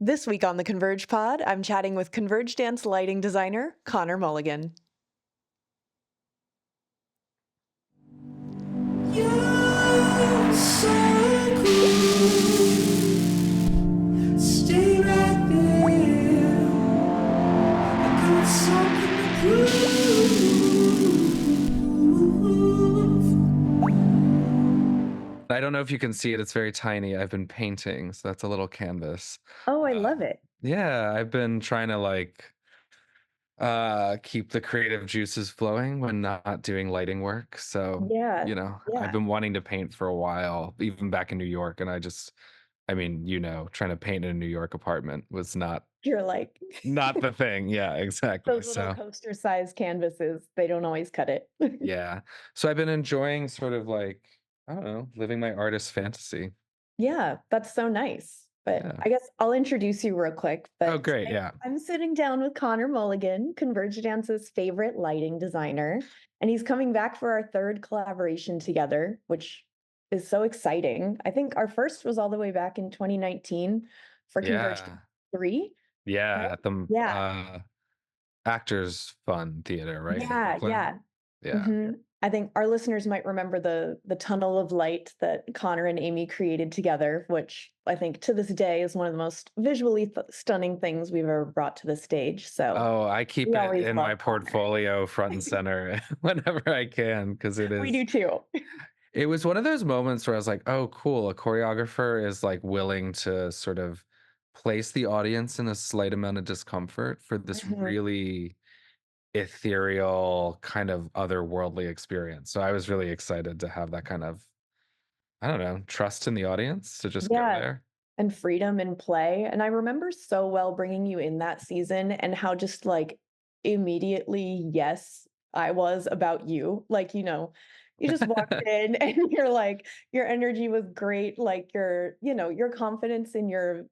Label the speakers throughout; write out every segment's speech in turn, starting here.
Speaker 1: This week on the Converge Pod, I'm chatting with konverjdans lighting designer Conor Mulligan.
Speaker 2: You're so cool. Stay right there. I got something to prove.
Speaker 3: I don't know if you can see it. It's very tiny. I've been painting, so that's a little canvas.
Speaker 1: Oh, I
Speaker 3: Uh,
Speaker 1: love it.
Speaker 3: yeah, I've been trying to keep the creative juices flowing when not doing lighting work. So,
Speaker 1: Yeah,
Speaker 3: I've
Speaker 1: yeah.
Speaker 3: been wanting to paint for a while, even back in New York, and trying to paint in a New York apartment was
Speaker 1: You're like
Speaker 3: not the thing. Yeah, exactly.
Speaker 1: those little
Speaker 3: So,
Speaker 1: coaster-sized canvases, they don't always cut it.
Speaker 3: yeah. So I've been enjoying sort of like, I don't know, living my artist fantasy.
Speaker 1: Yeah, that's so nice. But
Speaker 3: Yeah.
Speaker 1: I guess I'll introduce you real quick.
Speaker 3: Oh,
Speaker 1: But
Speaker 3: great. Yeah.
Speaker 1: I'm sitting down with Conor Mulligan, konverjdans favorite lighting designer, and he's coming back for our third collaboration together, which is so exciting. I think our first was all the way back in 2019 for Converge
Speaker 3: Yeah.
Speaker 1: 3,
Speaker 3: Yeah,
Speaker 1: right?
Speaker 3: at the
Speaker 1: Yeah.
Speaker 3: Actors Fun Theater, right, in
Speaker 1: Yeah,
Speaker 3: Brooklyn?
Speaker 1: yeah.
Speaker 3: Yeah.
Speaker 1: Mhm. I think our listeners might remember the tunnel of light that Connor and Amy created together, which I think to this day is one of the most visually stunning things we've ever brought to the stage. So
Speaker 3: Oh, I keep
Speaker 1: we
Speaker 3: it
Speaker 1: always
Speaker 3: in
Speaker 1: love
Speaker 3: my
Speaker 1: Connor.
Speaker 3: portfolio front and center whenever I can, because
Speaker 1: We do too.
Speaker 3: it was one of those moments where I was like, "Oh, cool, a choreographer is, like, willing to sort of place the audience in a slight amount of discomfort for this
Speaker 1: Mhm.
Speaker 3: really ethereal, kind of otherworldly experience." So I was really excited to have that kind of, I don't know, trust in the audience to just go
Speaker 1: Yeah,
Speaker 3: there.
Speaker 1: and freedom and play. And I remember so well bringing you in that season and how just like immediately, yes, I was about you. Like, you just walked in and you're like, your energy was great. Like your confidence in your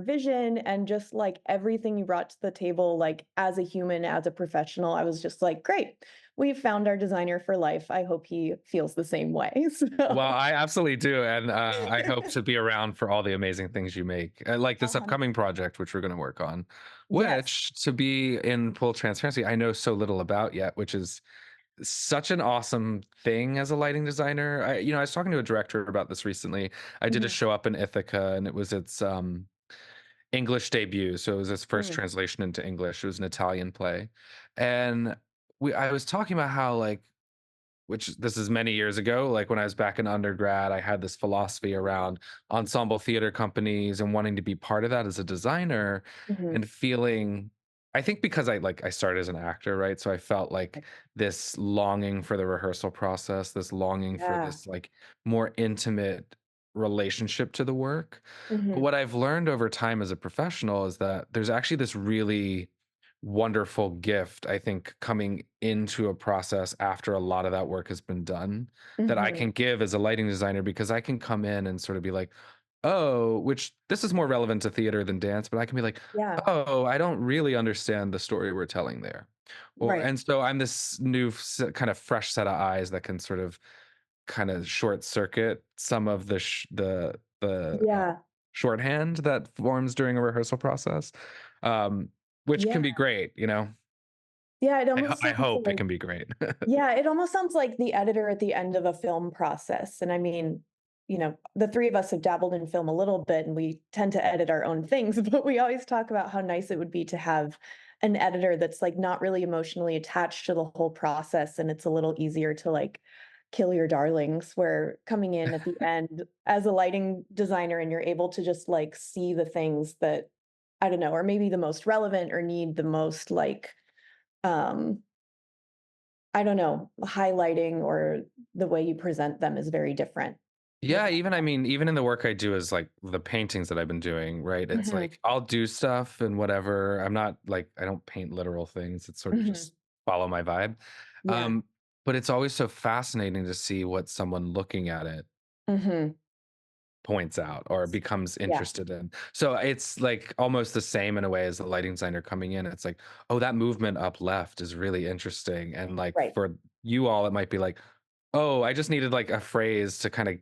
Speaker 1: vision and just like everything you brought to the table, like as a human, as a professional, I was just like, great, we found our designer for life. I hope he feels the same way.
Speaker 3: Well,
Speaker 1: So
Speaker 3: I absolutely do, and I hope to be around for all the amazing things you make, like this upcoming
Speaker 1: 100.
Speaker 3: project, which we're going to work on.
Speaker 1: Yes.
Speaker 3: Which, to be in full transparency, I know so little about yet, which is such an awesome thing as a lighting designer. I was talking to a director about this recently. I did a
Speaker 1: Mhm.
Speaker 3: show up in Ithaca, and it was its English debut, so it was its first
Speaker 1: Mm.
Speaker 3: translation into English. It was an Italian play, and I was talking about how, like, which this is many years ago, like when I was back in undergrad, I had this philosophy around ensemble theater companies and wanting to be part of that as a designer,
Speaker 1: Mhm.
Speaker 3: and feeling, I think because I started as an actor, right? So I felt like
Speaker 1: Right.
Speaker 3: this longing for the rehearsal process, this longing for
Speaker 1: Yeah.
Speaker 3: this like more intimate relationship to the work. But
Speaker 1: Mhm.
Speaker 3: what I've learned over time as a professional is that there's actually this really wonderful gift, I think, coming into a process after a lot of that work has been done, that I
Speaker 1: Mhm.
Speaker 3: can give as a lighting designer, because I can come in and sort of be like, "Oh," which this is more relevant to theater than dance, but I can be like,
Speaker 1: Yeah.
Speaker 3: "Oh, I don't really understand the story we're telling there."
Speaker 1: Right.
Speaker 3: And so I'm this new kind of fresh set of eyes that can sort of kind of short circuit some of the
Speaker 1: Yeah.
Speaker 3: shorthand that forms during a rehearsal process, um, which
Speaker 1: Yeah.
Speaker 3: can be great, you know?
Speaker 1: Yeah, it almost
Speaker 3: I
Speaker 1: sounds
Speaker 3: hope it
Speaker 1: like
Speaker 3: can be great.
Speaker 1: yeah, it almost sounds like the editor at the end of a film process, and I mean, the 3 of us have dabbled in film a little bit, and we tend to edit our own things, but we always talk about how nice it would be to have an editor that's, like, not really emotionally attached to the whole process, and it's a little easier to, like, kill your darlings, where coming in at the end as a lighting designer and you're able to just, like, see the things that, I don't know, are maybe the most relevant or need the most, like, um I don't know, highlighting or the way you present them is very different with
Speaker 3: Yeah, even I mean, even in the work I do as like the paintings that I've been doing, right? It's
Speaker 1: Mhm,
Speaker 3: like I'll do stuff and whatever. I'm not like, I don't paint literal things. It's sort of
Speaker 1: mhm.
Speaker 3: just follow my vibe.
Speaker 1: Yeah.
Speaker 3: Um, but it's always so fascinating to see what someone looking at it
Speaker 1: Mhm.
Speaker 3: points out or becomes
Speaker 1: Yeah,
Speaker 3: interested in. So it's like almost the same in a way as the lighting designer coming in. It's like, oh, that movement up left is really interesting. And like
Speaker 1: right.
Speaker 3: for you all, it might be like, oh, I just needed like a phrase to kind of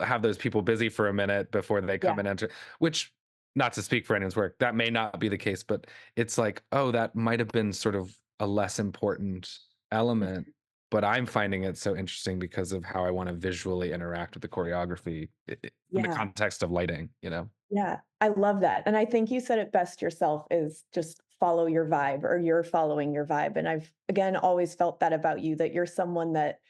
Speaker 3: have those people busy for a minute before they come
Speaker 1: Yeah.
Speaker 3: and enter, which not to speak for anyone's work, that may not be the case, but it's like, oh, that might have been sort of a less important element,
Speaker 1: Mhm.
Speaker 3: but I'm finding it so interesting because of how I want to visually interact with the choreography in the
Speaker 1: Yeah.
Speaker 3: context of lighting, you know?
Speaker 1: Yeah, I love that, and I think you said it best yourself is just follow your vibe or you're following your vibe, and I've, again, always felt that about you, that you're someone that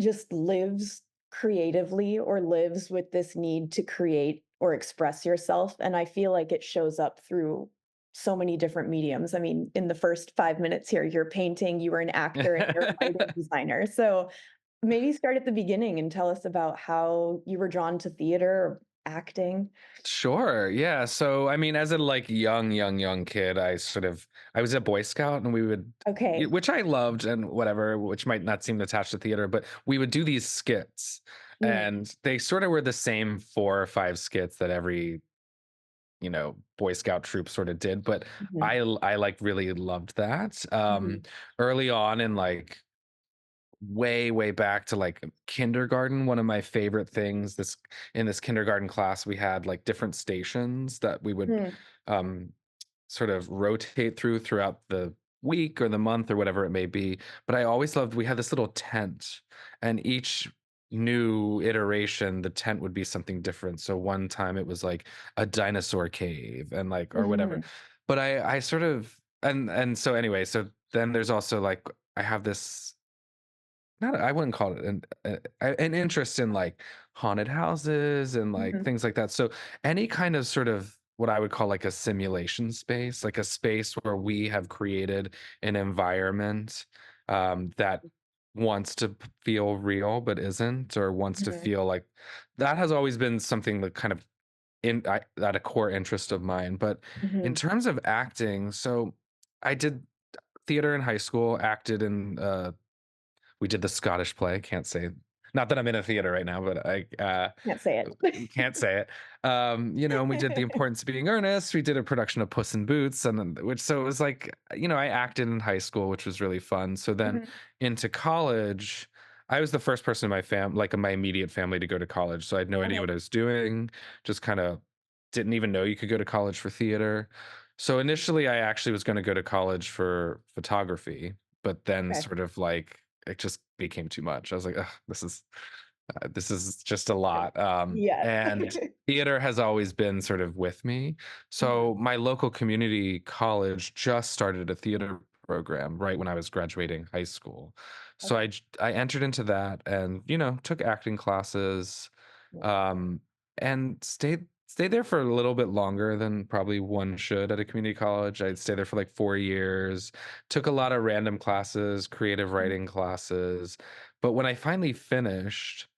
Speaker 1: just lives creatively or lives with this need to create or express yourself, and I feel like it shows up through so many different mediums. I mean, in the first 5 minutes here, you're painting, you were an actor, and you're a lighting designer, so maybe start at the beginning and tell us about how you were drawn to theater or acting.
Speaker 3: Sure. Yeah. So, I mean, as a like young kid, I was a Boy Scout, and we would,
Speaker 1: Okay.
Speaker 3: which I loved and whatever, which might not seem attached to theater, but we would do these skits,
Speaker 1: Mm,
Speaker 3: and they sort of were the same 4 or 5 skits that every, Boy Scout troop sort of did. But
Speaker 1: mhm,
Speaker 3: I like really loved that.
Speaker 1: mhm,
Speaker 3: Early on in like way back to like kindergarten, one of my favorite things, this in this kindergarten class, we had like different stations that we would
Speaker 1: hmm,
Speaker 3: um sort of rotate throughout the week or the month or whatever it may be. But I always loved, we had this little tent, and each new iteration the tent would be something different. So one time it was like a dinosaur cave and like or whatever.
Speaker 1: mhm,
Speaker 3: But I sort of, and so anyway, so then there's also like I have this, not, I wouldn't call it an interest in like haunted houses and like
Speaker 1: mhm,
Speaker 3: things like that. So any kind of sort of what I would call like a simulation space, like a space where we have created an environment that wants to feel real but isn't, or wants to
Speaker 1: mhm,
Speaker 3: feel like, that has always been something that kind of that a core interest of mine. But in
Speaker 1: mhm.
Speaker 3: terms of acting, so I did theater in high school, acted in we did the Scottish play. Can't say, not that I'm in a theater right now, but I
Speaker 1: Can't say it.
Speaker 3: can't say it. And we did The Importance of Being Earnest. We did a production of Puss in Boots, and then, which, so it was like, I acted in high school, which was really fun. So then
Speaker 1: Mhm,
Speaker 3: into college, I was the first person in my like in my immediate family to go to college. So I had no idea
Speaker 1: okay,
Speaker 3: what I was doing. Just kind of didn't even know you could go to college for theater. So initially, I actually was going to go to college for photography, but then
Speaker 1: okay.
Speaker 3: sort of like it just became too much. I was like, ugh, this is just a lot.
Speaker 1: Yeah.
Speaker 3: And theater has always been sort of with me.
Speaker 1: Mhm,
Speaker 3: So my local community college just started a theater program right when I was graduating high school. So
Speaker 1: okay.
Speaker 3: I entered into that, and took acting classes,
Speaker 1: Yeah,
Speaker 3: um, and stayed there for a little bit longer than probably one should at a community college. I'd stay there for like 4 years, took a lot of random classes, creative
Speaker 1: mhm,
Speaker 3: writing classes. But when I finally finished,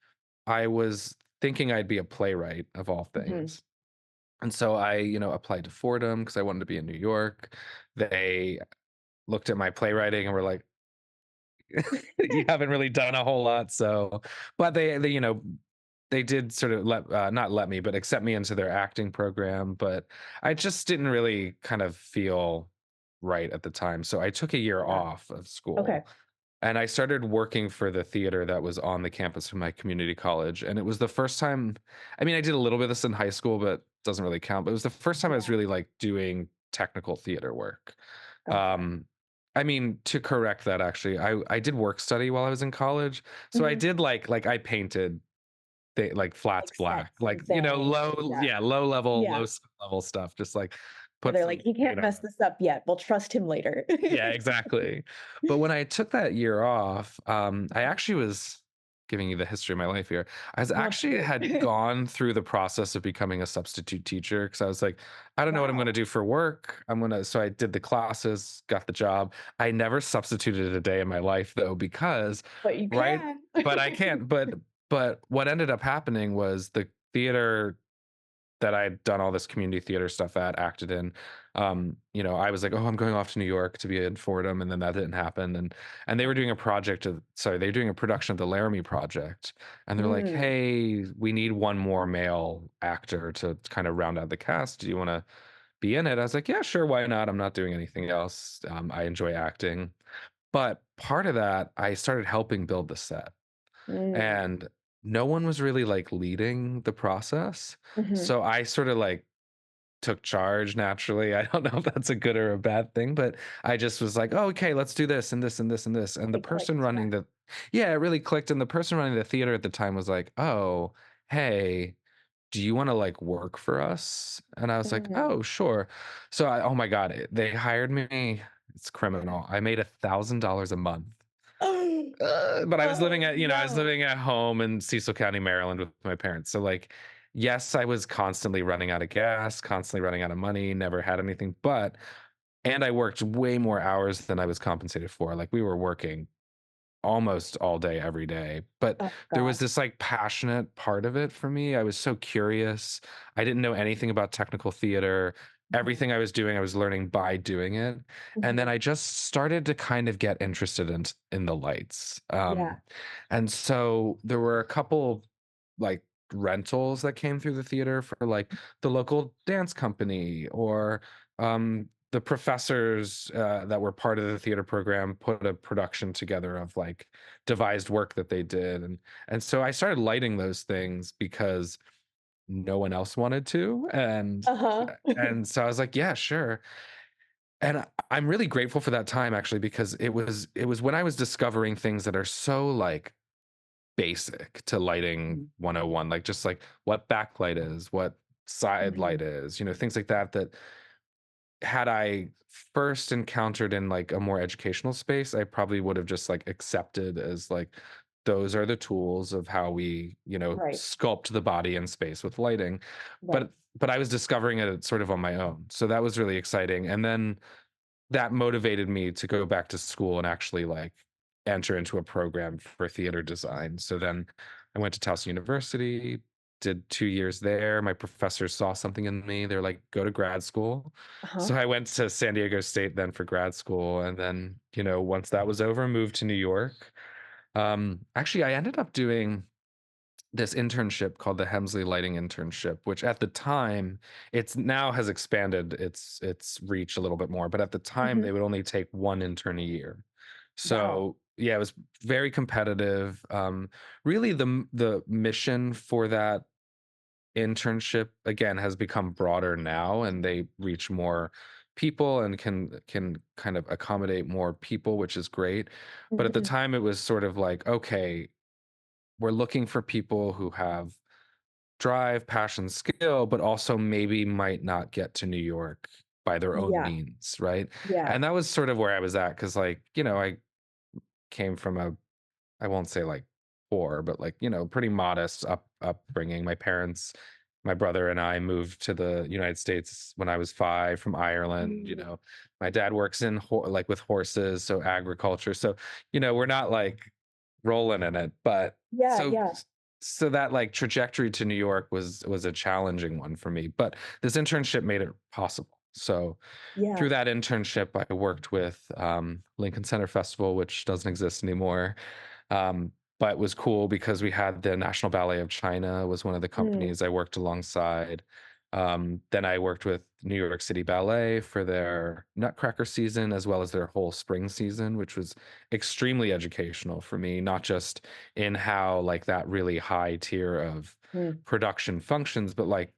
Speaker 3: I was thinking I'd be a playwright of all
Speaker 1: mhm.
Speaker 3: things. And so I, applied to Fordham because I wanted to be in New York. They looked at my playwriting and were like, you haven't really done a whole lot. So, but they did sort of not let me, but accept me into their acting program. But I just didn't really kind of feel right at the time. So I took a year
Speaker 1: Yeah,
Speaker 3: off of
Speaker 1: okay.
Speaker 3: school, and I started working for the theater that was on the campus of my community college. And it was the first time, I mean, I did a little bit of this in high school, but doesn't really count. But it was the first time I was
Speaker 1: Yeah,
Speaker 3: really like doing technical theater work.
Speaker 1: gotcha.
Speaker 3: Um, I mean, to correct that, actually, I did work study while I was in college. So I
Speaker 1: Mhm.
Speaker 3: did like I painted like flats
Speaker 1: Like
Speaker 3: black,
Speaker 1: sets
Speaker 3: like
Speaker 1: and things. Yeah,
Speaker 3: yeah, low level,
Speaker 1: yeah.
Speaker 3: level stuff. Just like
Speaker 1: Where
Speaker 3: put
Speaker 1: they're like,
Speaker 3: some,
Speaker 1: "He can't mess this up yet, we'll trust him later."
Speaker 3: yeah, exactly. But when I took that year off, I actually was giving you the history of my life here. I was
Speaker 1: Love
Speaker 3: actually
Speaker 1: to
Speaker 3: had
Speaker 1: hear.
Speaker 3: gone through the process of becoming a substitute teacher because I was like, I don't know what I'm going to
Speaker 1: Wow,
Speaker 3: do for work. So I did the classes, got the job. I never substituted a day in my life though, because
Speaker 1: but you
Speaker 3: right,
Speaker 1: can.
Speaker 3: but I can't. But what ended up happening was the theater that I'd done all this community theater stuff at, acted in. I was like, oh, I'm going off to New York to be in Fordham, and then that didn't happen. And they were doing a project of, sorry, they're doing a production of the Laramie Project, and they're like,
Speaker 1: Mm,
Speaker 3: hey, we need one more male actor to kind of round out the cast. Do you want to be in it? I was like, yeah, sure, why not? I'm not doing anything else. I enjoy acting, but part of that, I started helping build the set,
Speaker 1: mm,
Speaker 3: and no one was really like leading the process.
Speaker 1: mhm,
Speaker 3: So I sort of like took charge naturally. I don't know if that's a good or a bad thing, but I just was like, oh, okay, let's do this and this and this and this. And the
Speaker 1: It
Speaker 3: person
Speaker 1: clicked, yeah.
Speaker 3: running the, yeah, it really clicked. And the person running the theater at the time was like, oh, hey, do you want to like work for us? And I was like,
Speaker 1: Mhm.
Speaker 3: oh, sure. So oh my God, they hired me. It's criminal. I made $1,000 a month. But I was living
Speaker 1: Oh,
Speaker 3: at, I was
Speaker 1: no.
Speaker 3: living at home in Cecil County, Maryland with my parents. So like, yes, I was constantly running out of gas, constantly running out of money, never had anything, and I worked way more hours than I was compensated for. Like we were working almost all day every day, but
Speaker 1: Oh
Speaker 3: there was
Speaker 1: gosh.
Speaker 3: this like passionate part of it for me. I was so curious. I didn't know anything about technical theater.
Speaker 1: Mhm.
Speaker 3: Everything I was doing, I was learning by doing it. And then
Speaker 1: Mhm.
Speaker 3: I just started to kind of get interested in the lights.
Speaker 1: Yeah.
Speaker 3: And so there were a couple like rentals that came through the theater for like the local dance company, or the professors that were part of the theater program put a production together of like devised work that they did. And so I started lighting those things because no one else wanted to.
Speaker 1: Uh-huh.
Speaker 3: And so I was like, yeah, sure. And I'm really grateful for that time actually, because it was when I was discovering things that are so like basic to lighting
Speaker 1: Mhm.
Speaker 3: 101, like just like what backlight is, what side light
Speaker 1: Mhm.
Speaker 3: is, things like that, that had I first encountered in like a more educational space, I probably would have just like accepted as like those are the tools of how we,
Speaker 1: Right.
Speaker 3: sculpt the body in space with lighting.
Speaker 1: Right.
Speaker 3: But I was discovering it sort of on my own. So that was really exciting. And then that motivated me to go back to school and actually like enter into a program for theater design. So then I went to Towson University, did 2 years there. My professors saw something in me. They're like, go to grad school.
Speaker 1: Uh-huh.
Speaker 3: So I went to San Diego State then for grad school. And then, once that was over, moved to New York. Actually, I ended up doing this internship called the Hemsley Lighting Internship, which at the time, it's now has expanded its reach a little bit more, but at the time
Speaker 1: Mhm.
Speaker 3: they would only take one intern a year.
Speaker 1: Wow.
Speaker 3: So yeah, it was very competitive. Really, the mission for that internship again has become broader now, and they reach more people and can kind of accommodate more people, which is great. But at the
Speaker 1: Mhm.
Speaker 3: time, it was sort of like, okay, we're looking for people who have drive, passion, skill, but also maybe might not get to New York by their own
Speaker 1: Yeah.
Speaker 3: means, right?
Speaker 1: Yeah.
Speaker 3: And that was sort of where I was at, because like, I came from I won't say like poor, but like, pretty modest upbringing. My parents, my brother and I moved to the United States when I was 5 from Ireland.
Speaker 1: Mm.
Speaker 3: My dad works in like with horses, so agriculture. So, we're not like rolling in it, but
Speaker 1: Yeah,
Speaker 3: so
Speaker 1: yeah.
Speaker 3: so that like trajectory to New York was a challenging one for me, but this internship made it possible. So
Speaker 1: Yeah.
Speaker 3: through that internship, I worked with Lincoln Center Festival, which doesn't exist anymore. But was cool because we had the National Ballet of China was one of the
Speaker 1: Mm.
Speaker 3: companies I worked alongside. Then I worked with New York City Ballet for their Nutcracker season, as well as their whole spring season, which was extremely educational for me, not just in how like that really high tier of
Speaker 1: Mm.
Speaker 3: production functions, but like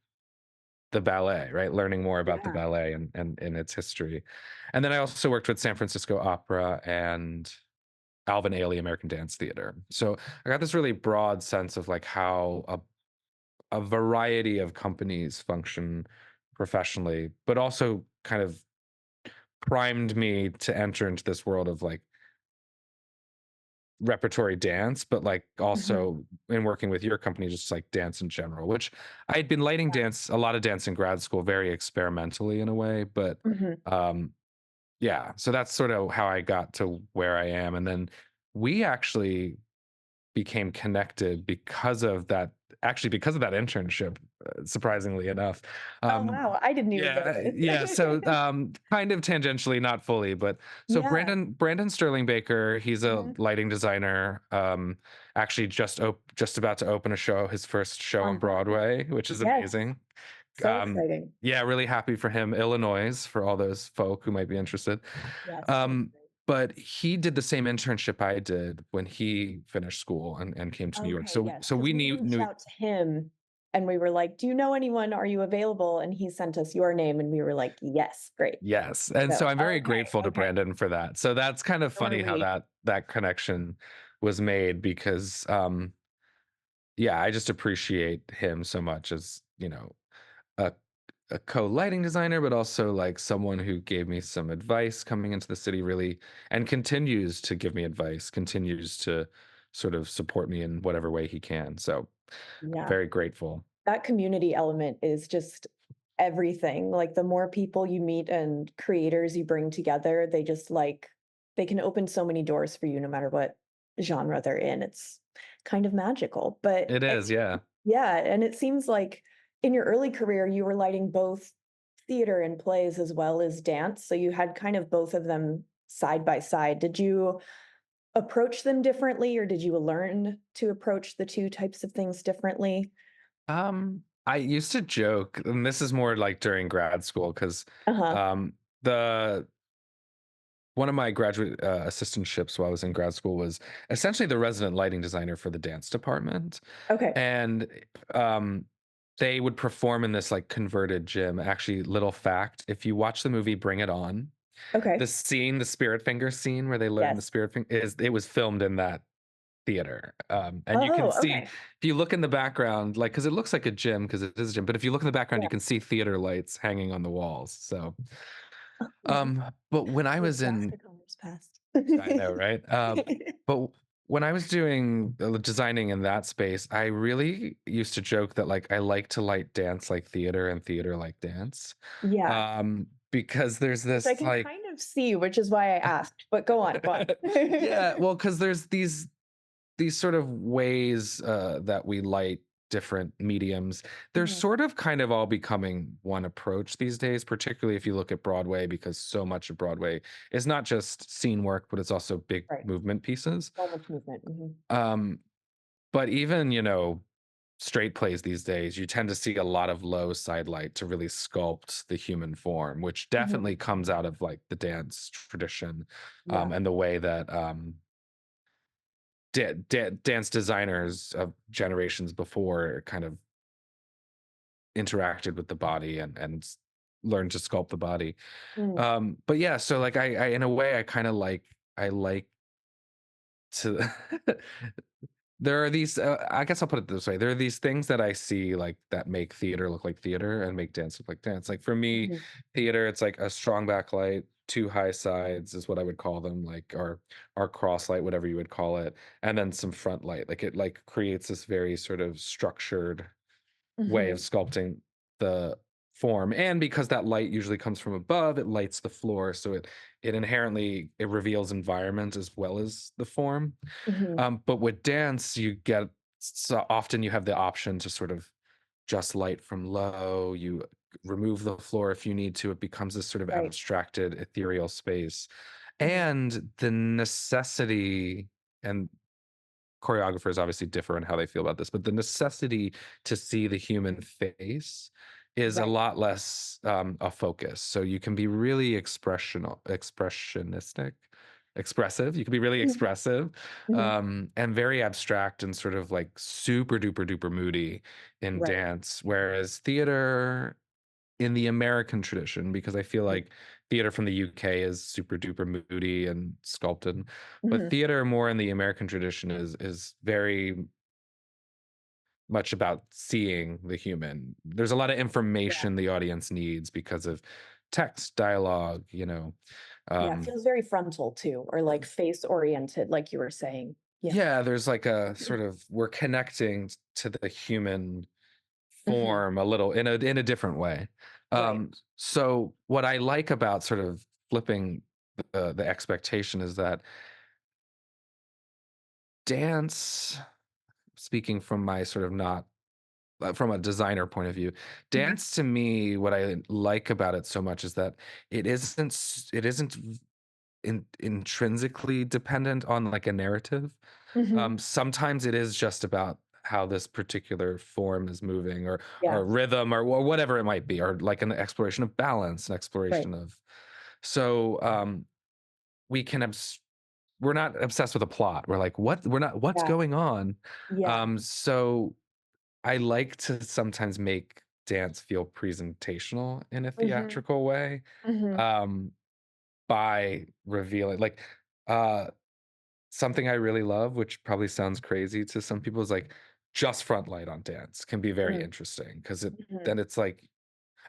Speaker 3: the ballet, right? Learning more about the
Speaker 1: Yeah.
Speaker 3: ballet and its history. And then I also worked with San Francisco Opera and Alvin Ailey American Dance Theater. So I got this really broad sense of like how a variety of companies function professionally, but also kind of primed me to enter into this world of like repertory dance, but like
Speaker 1: Mhm.
Speaker 3: also in working with your company, just like dance in general, which I had been lighting dance, a lot of dance in grad school, very experimentally in a way. But
Speaker 1: Mhm.
Speaker 3: um, yeah, so that's sort of how I got to where I am. And then we actually became connected because of that internship, surprisingly enough.
Speaker 1: Oh,
Speaker 3: um
Speaker 1: wow. I didn't even know
Speaker 3: yeah,
Speaker 1: this.
Speaker 3: so kind of tangentially, not fully, but so
Speaker 1: Yeah.
Speaker 3: Brandon Sterling Baker, he's a
Speaker 1: Mhm.
Speaker 3: lighting designer, actually just about to open his first show on
Speaker 1: Uh-huh.
Speaker 3: Broadway, which is
Speaker 1: Yes.
Speaker 3: amazing.
Speaker 1: So exciting.
Speaker 3: Yeah, really happy for him. Illinois, for all those folk who might be interested.
Speaker 1: Yes, that would be
Speaker 3: Um,
Speaker 1: great.
Speaker 3: but he did the same internship I did when he finished school and came to New York.
Speaker 1: Okay,
Speaker 3: So
Speaker 1: yes,
Speaker 3: so
Speaker 1: because
Speaker 3: we
Speaker 1: we
Speaker 3: knew
Speaker 1: reached
Speaker 3: knew
Speaker 1: out to him and we were like, "Do you know anyone? Are you available?" And he sent us your name, and we were like, "Yes, great."
Speaker 3: Yes, and
Speaker 1: So,
Speaker 3: so I'm very
Speaker 1: okay,
Speaker 3: grateful to
Speaker 1: okay.
Speaker 3: Brandon for that. So that's kind of
Speaker 1: So are
Speaker 3: funny how
Speaker 1: we.
Speaker 3: that connection was made because yeah, I just appreciate him so much as, a a co-lighting designer, but also like someone who gave me some advice coming into the city really and continues to give me advice, continues to sort of support me in whatever way he can. So
Speaker 1: Yeah.
Speaker 3: very grateful.
Speaker 1: That community element is just everything. Like, the more people you meet and creators you bring together, they just, like they can open so many doors for you no matter what genre they're in. It's kind of magical, but
Speaker 3: It is, yeah.
Speaker 1: yeah, and it seems like in your early career, you were lighting both theater and plays as well as dance, so you had kind of both of them side by side. Did you approach them differently, or did you learn to approach the 2 types of things differently?
Speaker 3: I used to joke, and this is more like during grad school, because
Speaker 1: Uh-huh.
Speaker 3: the one of my graduate assistantships while I was in grad school was essentially the resident lighting designer for the dance department.
Speaker 1: Okay.
Speaker 3: And um, they would perform in this like converted gym. Actually, little fact, if you watch the movie Bring It On, the
Speaker 1: Okay.
Speaker 3: scene, the spirit finger scene where they learn the
Speaker 1: Yes.
Speaker 3: spirit finger, is it was filmed in that theater. And you can
Speaker 1: Oh,
Speaker 3: see,
Speaker 1: okay.
Speaker 3: if you look in the background, like, because it looks like a gym, because it is a gym, but if you look in the background,
Speaker 1: Yeah.
Speaker 3: you can see theater lights hanging on the walls. So
Speaker 1: Oh,
Speaker 3: but when I
Speaker 1: the
Speaker 3: was in,
Speaker 1: plastic almost passed.
Speaker 3: I know, right? But when I was doing designing in that space, I really used to joke that like I like to light dance like theater and theater like dance.
Speaker 1: Yeah,
Speaker 3: Because there's
Speaker 1: which I
Speaker 3: this
Speaker 1: can
Speaker 3: like
Speaker 1: kind of see, which is why I asked, but go on, go on.
Speaker 3: yeah, well, because there's these sort of ways that we light different mediums. They're
Speaker 1: Mhm.
Speaker 3: sort of kind of all becoming one approach these days, particularly if you look at Broadway, because so much of Broadway is not just scene work, but it's also big
Speaker 1: Right,
Speaker 3: movement pieces.
Speaker 1: so much movement, mhm,
Speaker 3: Um, but even, straight plays these days, you tend to see a lot of low side light to really sculpt the human form, which
Speaker 1: mhm,
Speaker 3: definitely comes out of like the dance tradition,
Speaker 1: yeah,
Speaker 3: and the way that dance designers of generations before kind of interacted with the body and learned to sculpt the body.
Speaker 1: mm,
Speaker 3: But yeah, so like I in a way I kind of like I like to there are these I guess I'll put it this way. There are these things that I see like that make theater look like theater and make dance look like dance. Like for me,
Speaker 1: mhm,
Speaker 3: theater, it's like a strong backlight, two high sides is what I would call them, like or cross light, whatever you would call it, and then some front light. Like it like creates this very sort of structured way of
Speaker 1: mhm,
Speaker 3: sculpting the form. And because that light usually comes from above, it lights the floor, so it inherently it reveals environment as well as the form.
Speaker 1: mhm,
Speaker 3: But with dance, you get so often you have the option to sort of just light from low. You remove the floor if you need to. It becomes this sort of
Speaker 1: right,
Speaker 3: abstracted, ethereal space.
Speaker 1: mhm,
Speaker 3: And the necessity, and choreographers obviously differ in how they feel about this, but the necessity to see the human face is a
Speaker 1: right,
Speaker 3: lot less a focus. So you can be really expressionistic, expressive. You can be really
Speaker 1: mhm,
Speaker 3: expressive,
Speaker 1: mhm,
Speaker 3: and very abstract and sort of like super duper duper moody in
Speaker 1: right,
Speaker 3: dance. Whereas theater in the American tradition, because I feel
Speaker 1: mhm,
Speaker 3: like theater from the UK is super duper moody and sculpted, but
Speaker 1: mhm,
Speaker 3: theater more in the American tradition is very much about seeing the human. There's a lot of
Speaker 1: yeah,
Speaker 3: information the audience needs because of text, dialogue,
Speaker 1: yeah, it
Speaker 3: Um,
Speaker 1: feels very frontal too, or, like, face-oriented, like you were saying. Yeah.
Speaker 3: yeah, there's like a sort of we're connecting to the human
Speaker 1: Mhm,
Speaker 3: form a little in a different way.
Speaker 1: right,
Speaker 3: So what I like about sort of flipping the expectation is that dance, speaking from my sort of not from a designer point of view,
Speaker 1: mhm,
Speaker 3: dance to me, what I like about it so much is that it isn't intrinsically dependent on like a narrative.
Speaker 1: mhm,
Speaker 3: Sometimes it is just about how this particular form is moving
Speaker 1: yeah,
Speaker 3: or rhythm or whatever it might be, or like an exploration of balance, an
Speaker 1: right,
Speaker 3: exploration of so we can we're not obsessed with a plot. We're like, what's
Speaker 1: yeah,
Speaker 3: going on?
Speaker 1: yeah,
Speaker 3: So I like to sometimes make dance feel presentational in a
Speaker 1: Mhm,
Speaker 3: theatrical way,
Speaker 1: mhm,
Speaker 3: um, by revealing like, uh, something I really love, which probably sounds crazy to some people, is like just front light on dance can be very
Speaker 1: mm,
Speaker 3: interesting because
Speaker 1: mhm.
Speaker 3: then it's like,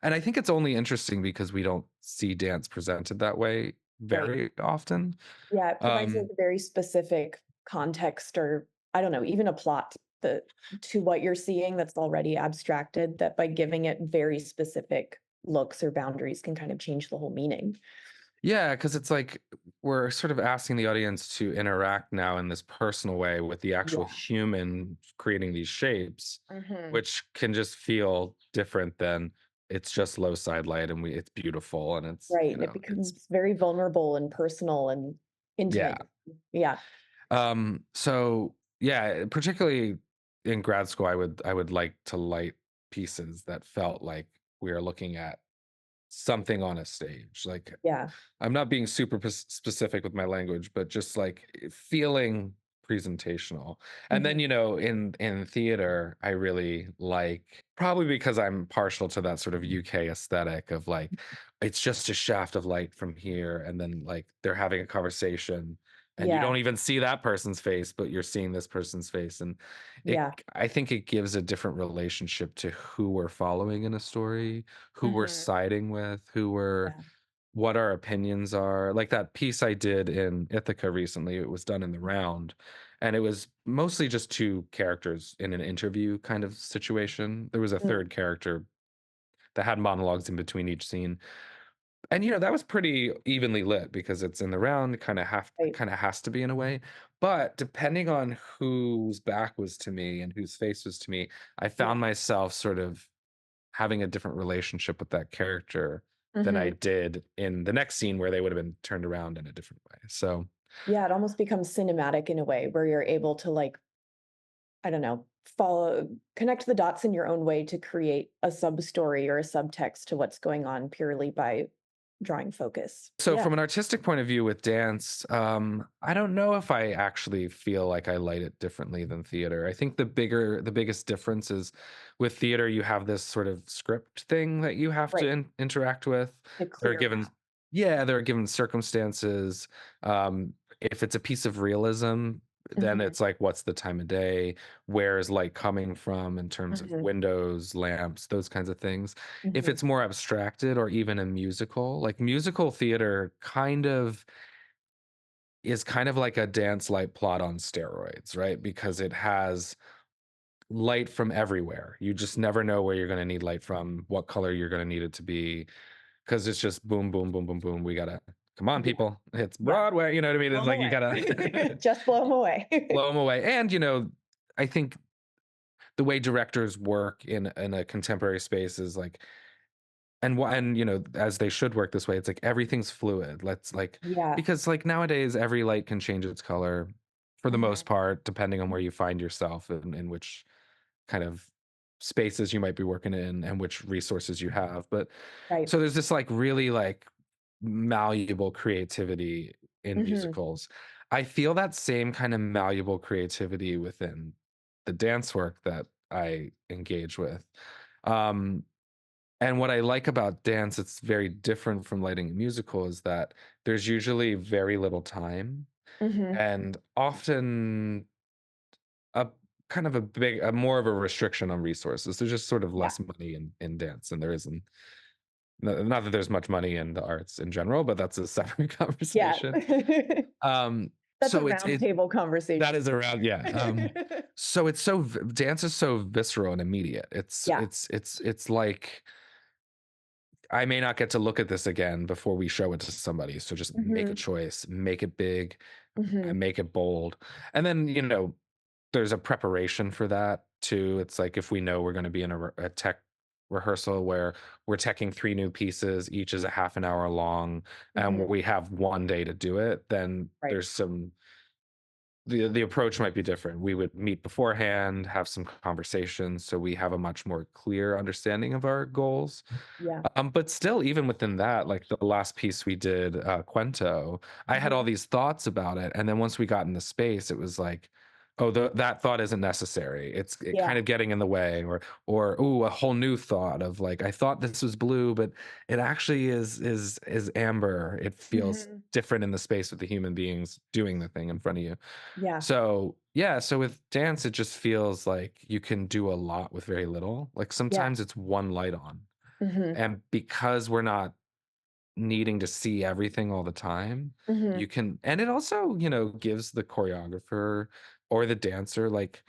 Speaker 3: and I think it's only interesting because we don't see dance presented that way
Speaker 1: Right.
Speaker 3: very often.
Speaker 1: Yeah, it provides, like,
Speaker 3: Um,
Speaker 1: a very specific context or, I don't know, even a plot that to what you're seeing that's already abstracted, that by giving it very specific looks or boundaries can kind of change the whole meaning.
Speaker 3: Yeah, because it's like we're sort of asking the audience to interact now in this personal way with the actual
Speaker 1: Yeah.
Speaker 3: human creating these shapes,
Speaker 1: Mhm.
Speaker 3: which can just feel different than it's just low side light and it's beautiful and it's,
Speaker 1: Right, and it
Speaker 3: it's
Speaker 1: becomes very vulnerable and personal and
Speaker 3: yeah.
Speaker 1: intimate. Yeah.
Speaker 3: So yeah, particularly in grad school, I would like to light pieces that felt like we are looking at something on a stage. Like
Speaker 1: Yeah.
Speaker 3: I'm not being super specific with my language, but just like feeling presentational. And then,
Speaker 1: Mhm.
Speaker 3: in theater, I really like, probably because I'm partial to that sort of UK aesthetic of like it's just a shaft of light from here and then like they're having a conversation and you
Speaker 1: Yeah.
Speaker 3: don't even see that person's face, but you're seeing this person's face, and it
Speaker 1: Yeah.
Speaker 3: I think it gives a different relationship to who we're following in a story, who we're
Speaker 1: Mhm.
Speaker 3: siding with, who we're
Speaker 1: Yeah.
Speaker 3: what our opinions are. Like that piece I did in Ithaca recently, it was done in the round, and it was mostly just two characters in an interview kind of situation. There was a
Speaker 1: Mm,
Speaker 3: third character that had monologues in between each scene. And that was pretty evenly lit because it's in the round,
Speaker 1: right.
Speaker 3: kind of has to be in a way. But depending on whose back was to me and whose face was to me, I found
Speaker 1: Yeah.
Speaker 3: myself sort of having a different relationship with that character than I
Speaker 1: Mhm.
Speaker 3: did in the next scene where they would have been turned around in a different way. So,
Speaker 1: Yeah, it almost becomes cinematic in a way where you're able to, like, I don't know, follow connect the dots in your own way to create a sub story or a subtext to what's going on purely by drawing focus.
Speaker 3: so
Speaker 1: Yeah.
Speaker 3: from an artistic point of view with dance, I don't know if I actually feel like I light it differently than theater. I think the biggest difference is with theater, you have this sort of script thing that you have to
Speaker 1: Right.
Speaker 3: interact with.
Speaker 1: The
Speaker 3: There are
Speaker 1: clear
Speaker 3: given,
Speaker 1: path.
Speaker 3: yeah, there are given circumstances. If it's a piece of realism, then
Speaker 1: Mhm.
Speaker 3: it's like, what's the time of day? Where is light coming from in terms of
Speaker 1: Mhm.
Speaker 3: windows, lamps, those kinds of things. If
Speaker 1: Mhm.
Speaker 3: it's more abstracted or even a musical, like musical theater is kind of like a dance light plot on steroids, right? Because it has light from everywhere. You just never know where you're going to need light from, what color you're going to need it to be, because it's just boom, boom, boom, boom, boom. We got to come on,
Speaker 1: Yeah.
Speaker 3: people. It's
Speaker 1: Yeah.
Speaker 3: Broadway. You know what I mean?
Speaker 1: Blow
Speaker 3: It's
Speaker 1: 'em
Speaker 3: like you
Speaker 1: away.
Speaker 3: got to
Speaker 1: Just blow them away.
Speaker 3: blow them away. And, I think the way directors work in a contemporary space is like, and as they should work this way, it's like everything's fluid. Let's like,
Speaker 1: Yeah.
Speaker 3: because like nowadays every light can change its color for the
Speaker 1: Mhm.
Speaker 3: most part, depending on where you find yourself and in which kind of spaces you might be working in and which resources you have. But
Speaker 1: Right.
Speaker 3: so there's this like really like malleable creativity in
Speaker 1: Mhm.
Speaker 3: musicals. I feel that same kind of malleable creativity within the dance work that I engage with. Um, and what I like about dance, it's very different from lighting a musical, is that there's usually very little time
Speaker 1: Mhm.
Speaker 3: and often a kind of a more of a restriction on resources. There's just sort of
Speaker 1: Yeah.
Speaker 3: less money in dance than there is in, not that there's much money in the arts in general, but that's a separate
Speaker 1: Yeah.
Speaker 3: conversation. Um,
Speaker 1: That's a
Speaker 3: so
Speaker 1: round
Speaker 3: it's
Speaker 1: table
Speaker 3: that
Speaker 1: conversation.
Speaker 3: is around, yeah. So it's dance is so visceral and immediate.
Speaker 1: Yeah.
Speaker 3: It's like I may not get to look at this again before we show it to somebody. So just make a
Speaker 1: Mhm.
Speaker 3: choice, make it big, and
Speaker 1: Mhm.
Speaker 3: make it bold. And then, there's a preparation for that too. It's like if we know we're going to be in a tech rehearsal where we're teching three new pieces, each is a half an hour long, and
Speaker 1: Mhm.
Speaker 3: we have one day to do it, then
Speaker 1: Right.
Speaker 3: there's the approach might be different. We would meet beforehand, have some conversations, so we have a much more clear understanding of our goals.
Speaker 1: Yeah.
Speaker 3: But still, even within that, like the last piece we did, Quento, I had all
Speaker 1: Mhm.
Speaker 3: these thoughts about it, and then once we got in the space, it was like, oh, that thought isn't necessary. It
Speaker 1: Yeah.
Speaker 3: kind of getting in the way, or ooh, a whole new thought of like, I thought this was blue, but it actually is amber. It feels
Speaker 1: Mhm.
Speaker 3: different in the space with the human beings doing the thing in front of you.
Speaker 1: Yeah.
Speaker 3: So yeah, so with dance, it just feels like you can do a lot with very little. Like
Speaker 1: Yeah.
Speaker 3: sometimes it's one light on.
Speaker 1: Mhm.
Speaker 3: And because we're not needing to see everything all the time, you
Speaker 1: Mhm.
Speaker 3: can, and it also, gives the choreographer or the dancer like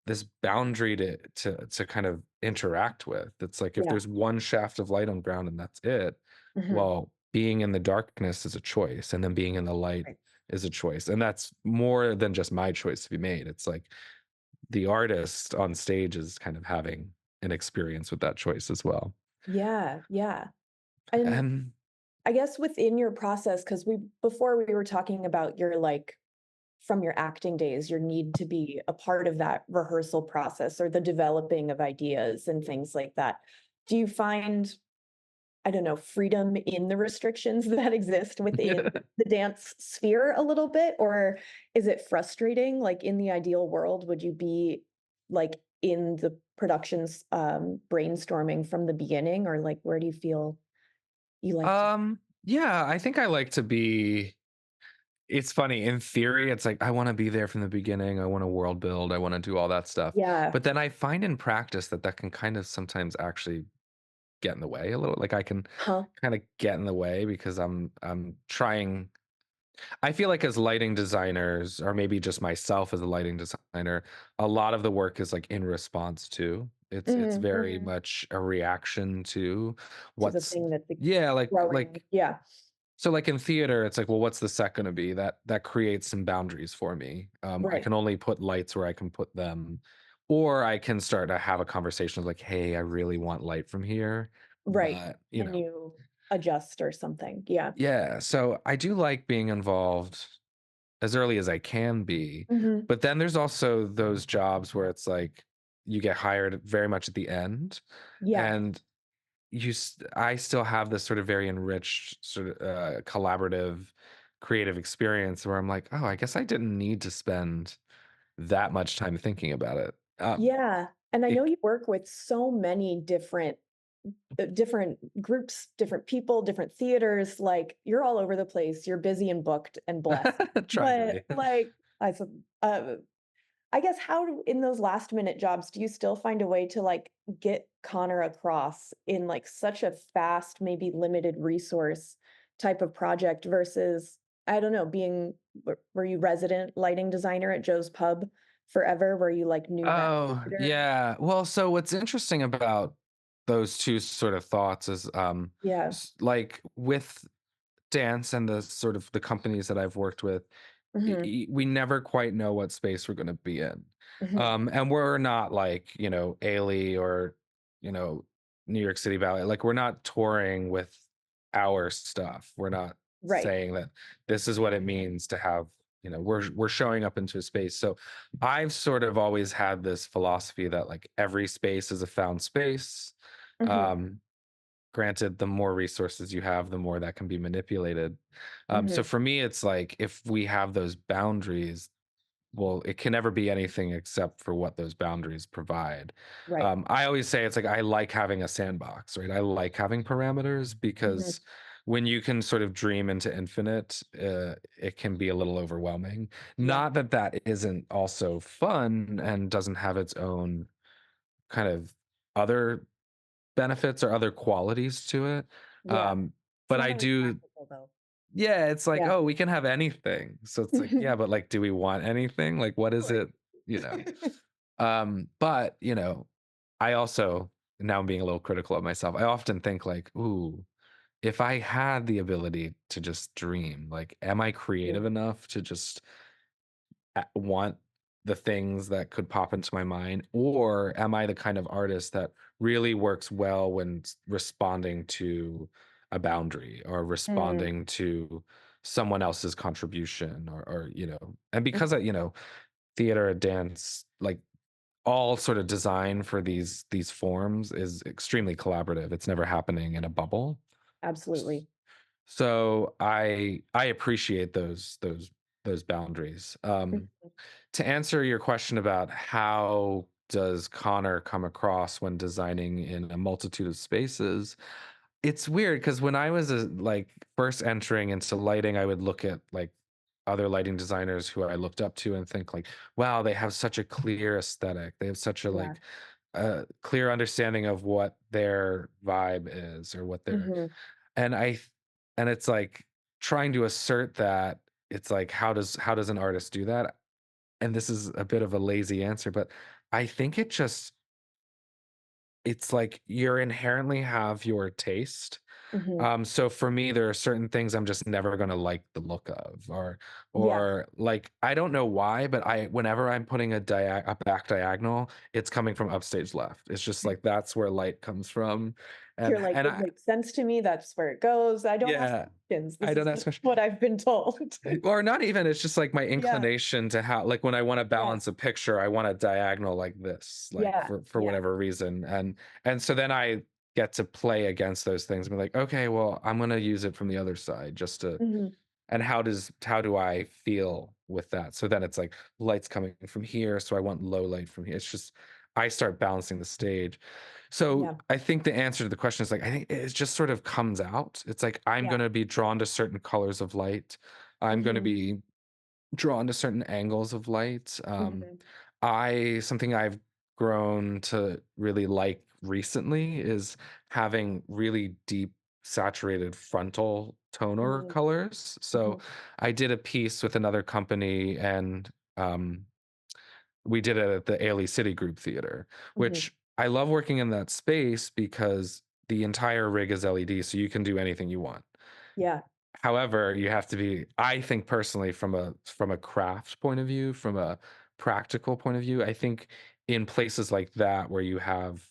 Speaker 3: this boundary to kind of interact with. It's like if
Speaker 1: Yeah.
Speaker 3: there's one shaft of light on ground and that's it,
Speaker 1: Mhm.
Speaker 3: well, being in the darkness is a choice, and then being in the light
Speaker 1: Right.
Speaker 3: is a choice. And that's more than just my choice to be made. It's like the artist on stage is kind of having an experience with that choice as well.
Speaker 1: Yeah, yeah. And
Speaker 3: And
Speaker 1: I guess within your process, because we before we were talking about your like from your acting days, your need to be a part of that rehearsal process or the developing of ideas and things like that. Do you find, I don't know, freedom in the restrictions that exist within the dance sphere a little bit? Or is it frustrating? Like in the ideal world, would you be like in the productions brainstorming from the beginning? Or like where do you feel you like to?
Speaker 3: yeah, I think I like to be. It's funny. In theory, it's like I want to be there from the beginning. I want to world build. I want to do all that stuff.
Speaker 1: Yeah.
Speaker 3: But then I find in practice that that can kind of sometimes actually get in the way a little. Like I can
Speaker 1: Huh.
Speaker 3: kind of get in the way because I'm trying. I feel like as lighting designers, or maybe just myself as a lighting designer, a lot of the work is like in response to. It's
Speaker 1: Mhm,
Speaker 3: very
Speaker 1: mhm.
Speaker 3: much a reaction to
Speaker 1: To the
Speaker 3: what's,
Speaker 1: thing that's
Speaker 3: yeah,
Speaker 1: growing. Yeah.
Speaker 3: so like in theater, it's like, well, what's the set going to be? That creates some boundaries for me. I
Speaker 1: Right.
Speaker 3: can only put lights where I can put them, or I can start to have a conversation of like, hey, I really want light from here,
Speaker 1: Right.
Speaker 3: but
Speaker 1: Can you adjust or something? Yeah.
Speaker 3: yeah. So I do like being involved as early as I can be,
Speaker 1: Mhm.
Speaker 3: but then there's also those jobs where it's like you get hired very much at the end,
Speaker 1: Yeah.
Speaker 3: and I still have this sort of very enriched sort of collaborative creative experience where I'm like, oh, I guess I didn't need to spend that much time thinking about it.
Speaker 1: Yeah. And I know
Speaker 3: it
Speaker 1: you work with so many different groups, different people, different theaters, like, you're all over the place, you're busy and booked and blessed.
Speaker 3: trying to
Speaker 1: But,
Speaker 3: be.
Speaker 1: like, uh I guess in those last minute jobs, do you still find a way to like get Connor across in like such a fast, maybe limited resource type of project versus, I don't know, were you resident lighting designer at Joe's Pub forever where you like knew that
Speaker 3: Oh
Speaker 1: theater?
Speaker 3: yeah. Well, so what's interesting about those two sort of thoughts is
Speaker 1: Yeah.
Speaker 3: like with dance and the sort of the companies that I've worked with,
Speaker 1: Hmm.
Speaker 3: we never quite know what space we're going to be in.
Speaker 1: Hmm.
Speaker 3: And we're not like, Ailey or, you know, New York City Ballet. Like we're not touring with our stuff. We're not
Speaker 1: Right.
Speaker 3: saying that this is what it means to have, we're showing up into a space. So I've sort of always had this philosophy that like every space is a found space.
Speaker 1: Hmm.
Speaker 3: Um, Granted, the more resources you have, the more that can be manipulated. So
Speaker 1: Hmm.
Speaker 3: for me, it's like if we have those boundaries, well, it can never be anything except for what those boundaries provide.
Speaker 1: Right.
Speaker 3: I always say it's like I like having a sandbox, right? I like having parameters
Speaker 1: Hmm.
Speaker 3: because when you can sort of dream into infinite, it can be a little overwhelming.
Speaker 1: Yeah.
Speaker 3: Not that that isn't also fun and doesn't have its own kind of other benefits or other qualities to it.
Speaker 1: Yeah.
Speaker 3: Um,
Speaker 1: It's
Speaker 3: but
Speaker 1: not
Speaker 3: I
Speaker 1: always
Speaker 3: do,
Speaker 1: practical though.
Speaker 3: yeah, it's like,
Speaker 1: Yeah.
Speaker 3: oh, we can have anything. So it's like, yeah, but like, do we want anything? Like, what is
Speaker 1: Right.
Speaker 3: it? You know? But I also, now I'm being a little critical of myself. I often think like, ooh, if I had the ability to just dream, like, am I creative enough to just want the things that could pop into my mind, or am I the kind of artist that really works well when responding to a boundary or
Speaker 1: Mm,
Speaker 3: responding to someone else's contribution, or and because theater and dance, like, all sort of design for these forms is extremely collaborative. It's never happening in a bubble.
Speaker 1: absolutely.
Speaker 3: So I appreciate those those boundaries.
Speaker 1: Mhm.
Speaker 3: To answer your question about how does Connor come across when designing in a multitude of spaces, it's weird because when I was like first entering into lighting, I would look at like other lighting designers who I looked up to and think like, wow, they have such a clear aesthetic. They have such a
Speaker 1: Yeah.
Speaker 3: like clear understanding of what their vibe is or what their
Speaker 1: Mhm.
Speaker 3: and and it's like trying to assert that it's like how does an artist do that? And this is a bit of a lazy answer, but I think it's like you're inherently have your taste.
Speaker 1: Mhm.
Speaker 3: So for me, there are certain things I'm just never gonna like the look of,
Speaker 1: Yeah.
Speaker 3: or like I don't know why, but I whenever I'm putting a back diagonal, it's coming from upstage left. It's just like that's where light comes from,
Speaker 1: You're like,
Speaker 3: and
Speaker 1: "It
Speaker 3: I
Speaker 1: makes sense to me, that's where it goes. I don't ask
Speaker 3: yeah,
Speaker 1: questions.
Speaker 3: I
Speaker 1: This
Speaker 3: don't
Speaker 1: is
Speaker 3: ask
Speaker 1: just
Speaker 3: questions.
Speaker 1: what I've been told."
Speaker 3: Or not even, it's just like my
Speaker 1: Yeah.
Speaker 3: inclination to how like when I wanna
Speaker 1: Yeah.
Speaker 3: balance a picture, I want a diagonal like this, like
Speaker 1: Yeah.
Speaker 3: for
Speaker 1: Yeah.
Speaker 3: whatever reason, and so then I get to play against those things and be like, "Okay, well, I'm gonna use it from the other side just to."
Speaker 1: Mhm.
Speaker 3: And how do I feel with that? So then it's like light's coming from here, so I want low light from here. It's just I start balancing the stage. So
Speaker 1: Yeah.
Speaker 3: I think the answer to the question is like I think it just sort of comes out. It's like I'm
Speaker 1: Yeah.
Speaker 3: going to be drawn to certain colors of light. I'm going to
Speaker 1: Mhm.
Speaker 3: be drawn to certain angles of light.
Speaker 1: Mhm.
Speaker 3: I something I've grown to really like recently is having really deep saturated frontal toner
Speaker 1: Mhm.
Speaker 3: colors. So
Speaker 1: Mhm.
Speaker 3: I did a piece with another company and we did it at the Ailey City Group Theater,
Speaker 1: Mhm.
Speaker 3: which I love working in that space because the entire rig is LED, so you can do anything you want.
Speaker 1: Yeah.
Speaker 3: However, you have to be I think personally from a craft point of view, from a practical point of view, I think in places like that where you have,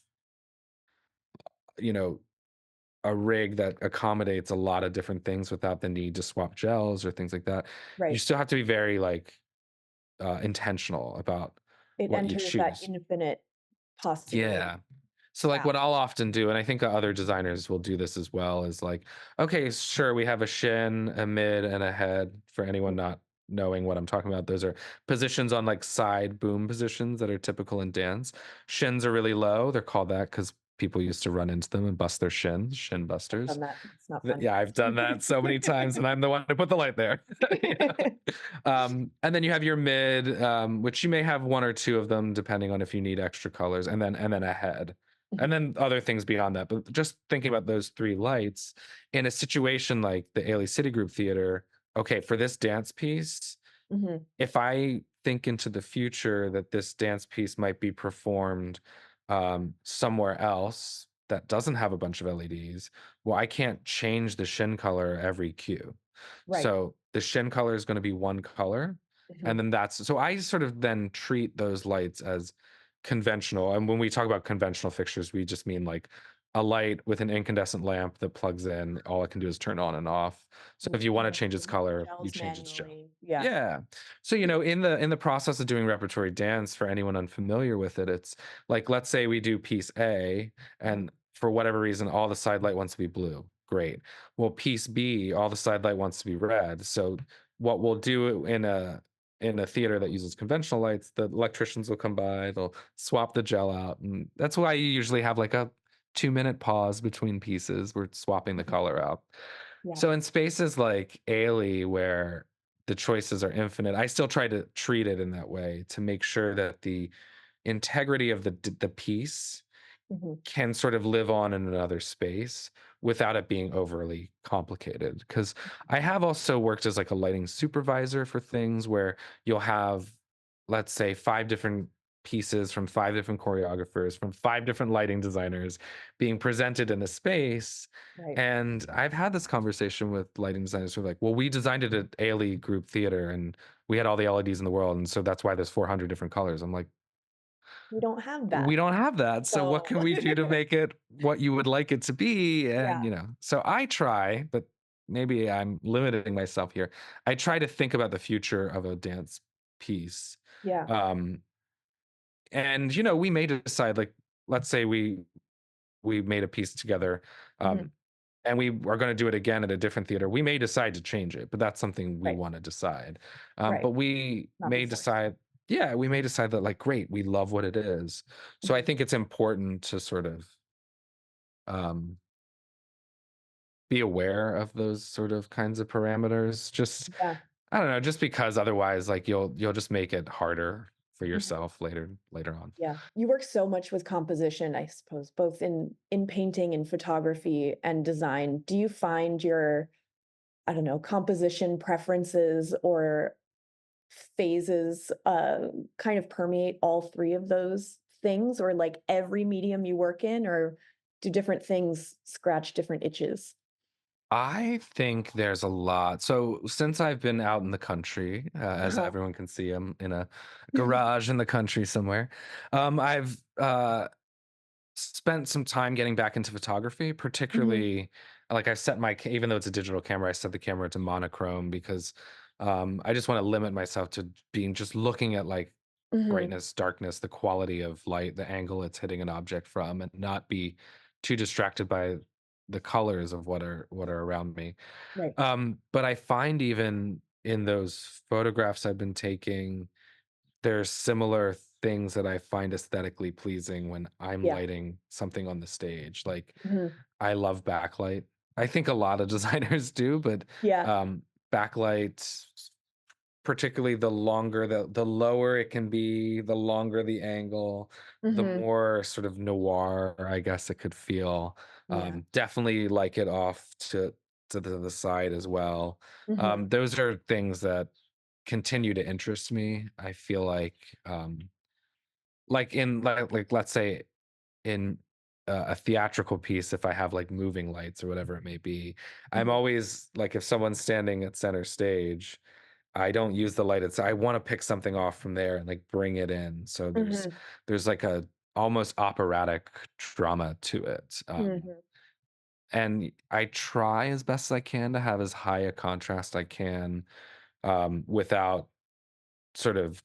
Speaker 3: you know, a rig that accommodates a lot of different things without the need to swap gels or things like that, you
Speaker 1: Right.
Speaker 3: still have to be very like intentional about
Speaker 1: It
Speaker 3: what you
Speaker 1: enters that
Speaker 3: choose.
Speaker 1: infinite possibility.
Speaker 3: Yeah. So like
Speaker 1: Yeah.
Speaker 3: what I'll often do, and I think other designers will do this as well, is like, okay, sure, we have a shin, a mid, and a head. For anyone
Speaker 1: Mhm.
Speaker 3: not knowing what I'm talking about, those are positions on like side boom positions that are typical in dance. Shins are really low. They're called that because people used to run into them and bust their shins, shin
Speaker 1: I've
Speaker 3: busters.
Speaker 1: done that. It's not fun.
Speaker 3: Yeah, I've done that so many times, and I'm the one who put the light there. You know? And then you have your mid, which you may have one or two of them, depending on if you need extra colors, and then a head, and
Speaker 1: Mhm.
Speaker 3: then other things beyond that. But just thinking about those three lights in a situation like the Ailey City Group Theater, okay, for this dance piece,
Speaker 1: Mhm.
Speaker 3: if I think into the future that this dance piece might be performed somewhere else that doesn't have a bunch of LEDs, well, I can't change the shin color every cue.
Speaker 1: Right.
Speaker 3: So the shin color is going to be one color. And
Speaker 1: Mhm.
Speaker 3: then so I sort of then treat those lights as conventional. And when we talk about conventional fixtures, we just mean like a light with an incandescent lamp that plugs in. All it can do is turn on and off. So if
Speaker 1: Mhm.
Speaker 3: you
Speaker 1: You
Speaker 3: want to
Speaker 1: don't
Speaker 3: change its
Speaker 1: remove the
Speaker 3: color, you
Speaker 1: gels
Speaker 3: change its gel.
Speaker 1: manually. Yeah.
Speaker 3: Yeah. So, you know, in the process of doing repertory dance, for anyone unfamiliar with it, it's like let's say we do piece A,
Speaker 1: Mhm.
Speaker 3: and for whatever reason, all the side light wants to be blue. Great. Well, piece B, all the side light wants to be red. So what we'll do in a theater that uses conventional lights, the electricians will come by, they'll swap the gel out. And that's why you usually have like a 2 minute pause between pieces. We're swapping the
Speaker 1: Mhm.
Speaker 3: color out.
Speaker 1: Yeah.
Speaker 3: So in spaces like Ailey, where the choices are infinite, I still try to treat it in that way to make sure that the integrity of the piece
Speaker 1: Mhm.
Speaker 3: can sort of live on in another space without it being overly complicated. Because I have also worked as like a lighting supervisor for things where you'll have, let's say, five different pieces from five different choreographers, from five different lighting designers being presented in a space.
Speaker 1: Right.
Speaker 3: And I've had this conversation with lighting designers who are like, well, we designed it at Ailey Group Theater and we had all the LEDs in the world. And so that's why there's 400 different colors. I'm like,
Speaker 1: We don't have
Speaker 3: we
Speaker 1: that.
Speaker 3: don't have that. So what
Speaker 1: So
Speaker 3: can we do to make it what you would like it to be? And,
Speaker 1: yeah.
Speaker 3: you know, so I try, but maybe I'm limiting myself here. I try to think about the future of a dance piece.
Speaker 1: Yeah.
Speaker 3: Um, and you know, we may decide like, let's say we made a piece together.
Speaker 1: Mhm.
Speaker 3: and we are going to do it again at a different theater, we may decide to change it, but that's something we
Speaker 1: Right,
Speaker 3: want to decide.
Speaker 1: right.
Speaker 3: But we
Speaker 1: Not be
Speaker 3: may
Speaker 1: forced.
Speaker 3: decide, yeah, we may decide that like, great, we love what it is. So I
Speaker 1: Mhm.
Speaker 3: think it's important to sort of um, be aware of those sort of kinds of parameters. Just
Speaker 1: Yeah.
Speaker 3: I don't know, just because otherwise, like you'll just make it harder for
Speaker 1: Mhm.
Speaker 3: yourself later on.
Speaker 1: Yeah. You work so much with composition, I suppose, both in painting and photography and design. Do you find your, I don't know, composition preferences or phases kind of permeate all three of those things, or like every medium you work in, or do different things scratch different itches?
Speaker 3: I think there's a lot. So since I've been out in the country, as
Speaker 1: Uh-huh.
Speaker 3: everyone can see, I'm in a garage in the country somewhere. I've spent some time getting back into photography,
Speaker 1: Mhm.
Speaker 3: particularly like I set even though it's a digital camera, I set the camera to monochrome because I just want to limit myself to being just looking at like
Speaker 1: Mhm.
Speaker 3: brightness, darkness, the quality of light, the angle it's hitting an object from, and not be too distracted by the colors of what are around me.
Speaker 1: Right.
Speaker 3: But I find even in those photographs I've been taking, there's similar things that I find aesthetically pleasing when I'm
Speaker 1: Yeah.
Speaker 3: lighting something on the stage. Like
Speaker 1: Mhm.
Speaker 3: I love backlight. I think a lot of designers do, but
Speaker 1: Yeah.
Speaker 3: um, backlight, particularly the lower it can be, the longer the angle, the
Speaker 1: Mhm.
Speaker 3: more sort of noir, I guess it could feel.
Speaker 1: Yeah.
Speaker 3: Definitely like it off to the side as well.
Speaker 1: Mhm.
Speaker 3: Those are things that continue to interest me. I feel like in like let's say in a theatrical piece, if I have like moving lights or whatever it may be, I'm
Speaker 1: Mhm.
Speaker 3: always like if someone's standing at center stage, I don't use the light. It's I want to pick something off from there and like bring it in. So
Speaker 1: Mhm.
Speaker 3: there's like a almost operatic drama to it.
Speaker 1: Mhm.
Speaker 3: And I try as best as I can to have as high a contrast I can without sort of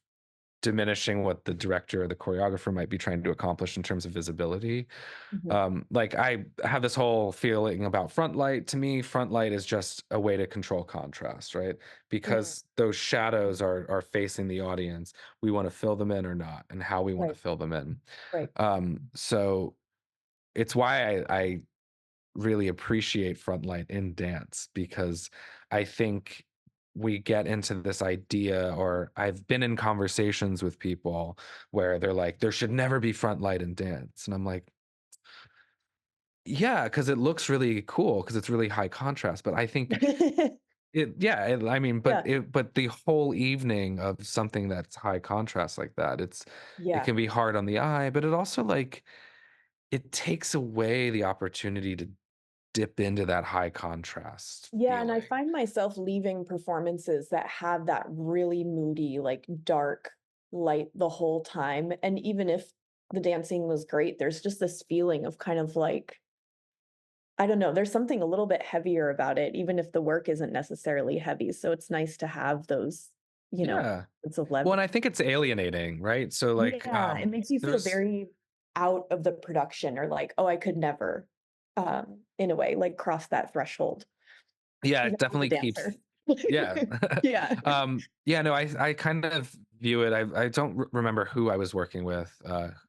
Speaker 3: diminishing what the director or the choreographer might be trying to accomplish in terms of visibility.
Speaker 1: Mhm.
Speaker 3: Like I have this whole feeling about front light. To me, front light is just a way to control contrast, right?
Speaker 1: Mhm.
Speaker 3: Because those shadows are facing the audience. We want to fill them in or not, and how we want to
Speaker 1: Right.
Speaker 3: fill them in.
Speaker 1: Right.
Speaker 3: So it's why I really appreciate Frontline in dance because I think we get into this idea, or I've been in conversations with people where they're like, there should never be front light in dance. And I'm like, yeah, because it looks really cool because it's really high contrast. But I think I mean,
Speaker 1: Yeah.
Speaker 3: but the whole evening of something that's high contrast like that, it
Speaker 1: Yeah.
Speaker 3: can be hard on the eye, but it also like, it takes away the opportunity to dip into that high contrast
Speaker 1: Yeah, and I
Speaker 3: feeling.
Speaker 1: find myself leaving performances that have that really moody, like, dark light the whole time, and even if the dancing was great, there's just this feeling of kind of like, I don't know, there's something a little bit heavier about it, even if the work isn't necessarily heavy, so it's nice to have those,
Speaker 3: Yeah.
Speaker 1: sense of
Speaker 3: Well, and
Speaker 1: levity.
Speaker 3: I think it's alienating, right? So like
Speaker 1: Yeah, it makes you feel
Speaker 3: there's
Speaker 1: very out of the production, or like, "Oh, I could never," in a way, like, cross that threshold,
Speaker 3: yeah,
Speaker 1: even
Speaker 3: it
Speaker 1: as a
Speaker 3: definitely
Speaker 1: dancer.
Speaker 3: keeps yeah.
Speaker 1: Yeah.
Speaker 3: Yeah, no, I kind of view it. I don't remember who I was working with,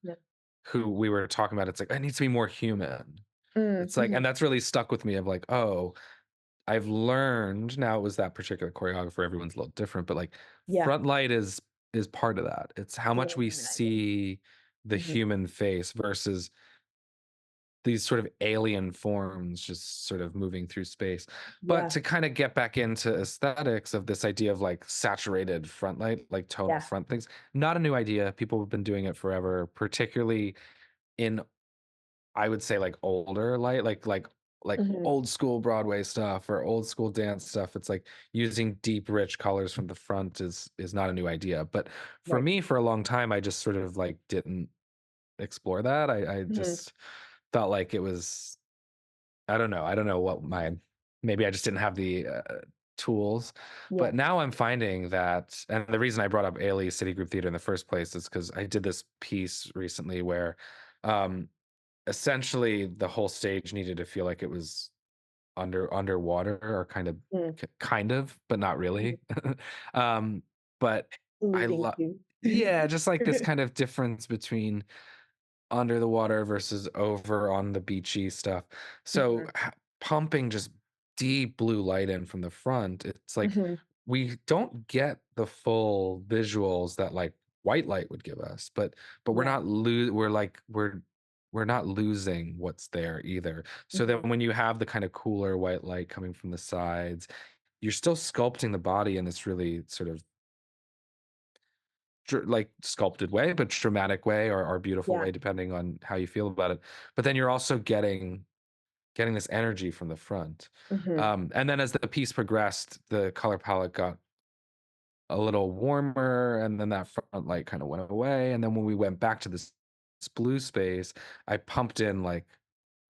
Speaker 1: Yeah.
Speaker 3: who we were talking about. It's like, it needs to be more human.
Speaker 1: Mm,
Speaker 3: It's like, and
Speaker 1: mhm.
Speaker 3: that's really stuck with me of like, oh, I've learned now it was that particular choreographer, everyone's a little different, but like
Speaker 1: Yeah,
Speaker 3: front light is part of that. It's how
Speaker 1: it's
Speaker 3: much
Speaker 1: really
Speaker 3: we
Speaker 1: humanizing.
Speaker 3: see the
Speaker 1: Mhm.
Speaker 3: human face versus these sort of alien forms just sort of moving through space. But
Speaker 1: Yeah,
Speaker 3: to kind of get back into aesthetics of this idea of like saturated front light, like tonal
Speaker 1: yeah.
Speaker 3: front things, not a new idea. People have been doing it forever, particularly in I would say like older light, like
Speaker 1: Mhm.
Speaker 3: old school Broadway stuff or old school dance stuff. It's like using deep, rich colors from the front is not a new idea. But for
Speaker 1: Right.
Speaker 3: me, for a long time, I just sort of like didn't explore that. I
Speaker 1: Mhm.
Speaker 3: just felt like it was I don't know. I don't know what my maybe I just didn't have the tools.
Speaker 1: Yeah.
Speaker 3: But now I'm finding that, and the reason I brought up Ailey City Group Theater in the first place is because I did this piece recently where um, essentially the whole stage needed to feel like it was underwater are
Speaker 1: Mm,
Speaker 3: kind of, but not
Speaker 1: mhm.
Speaker 3: really. um, but I
Speaker 1: Alluding
Speaker 3: love,
Speaker 1: to.
Speaker 3: yeah, just like this kind of difference between under the water versus over on the beachy stuff. So
Speaker 1: Mhm,
Speaker 3: pumping just deep blue light in from the front, it's like
Speaker 1: mhm.
Speaker 3: we don't get the full visuals that like white light would give us, but we're
Speaker 1: Yeah.
Speaker 3: not we're not losing what's there either. So then
Speaker 1: Mhm.
Speaker 3: when you have the kind of cooler white light coming from the sides, you're still sculpting the body in this really sort of like sculpted way, but dramatic way or beautiful
Speaker 1: Yeah.
Speaker 3: way, depending on how you feel about it. But then you're also getting this energy from the front.
Speaker 1: Mhm.
Speaker 3: And then as the piece progressed, the color palette got a little warmer, and then that front light kind of went away. And then when we went back to this blue space, I pumped in like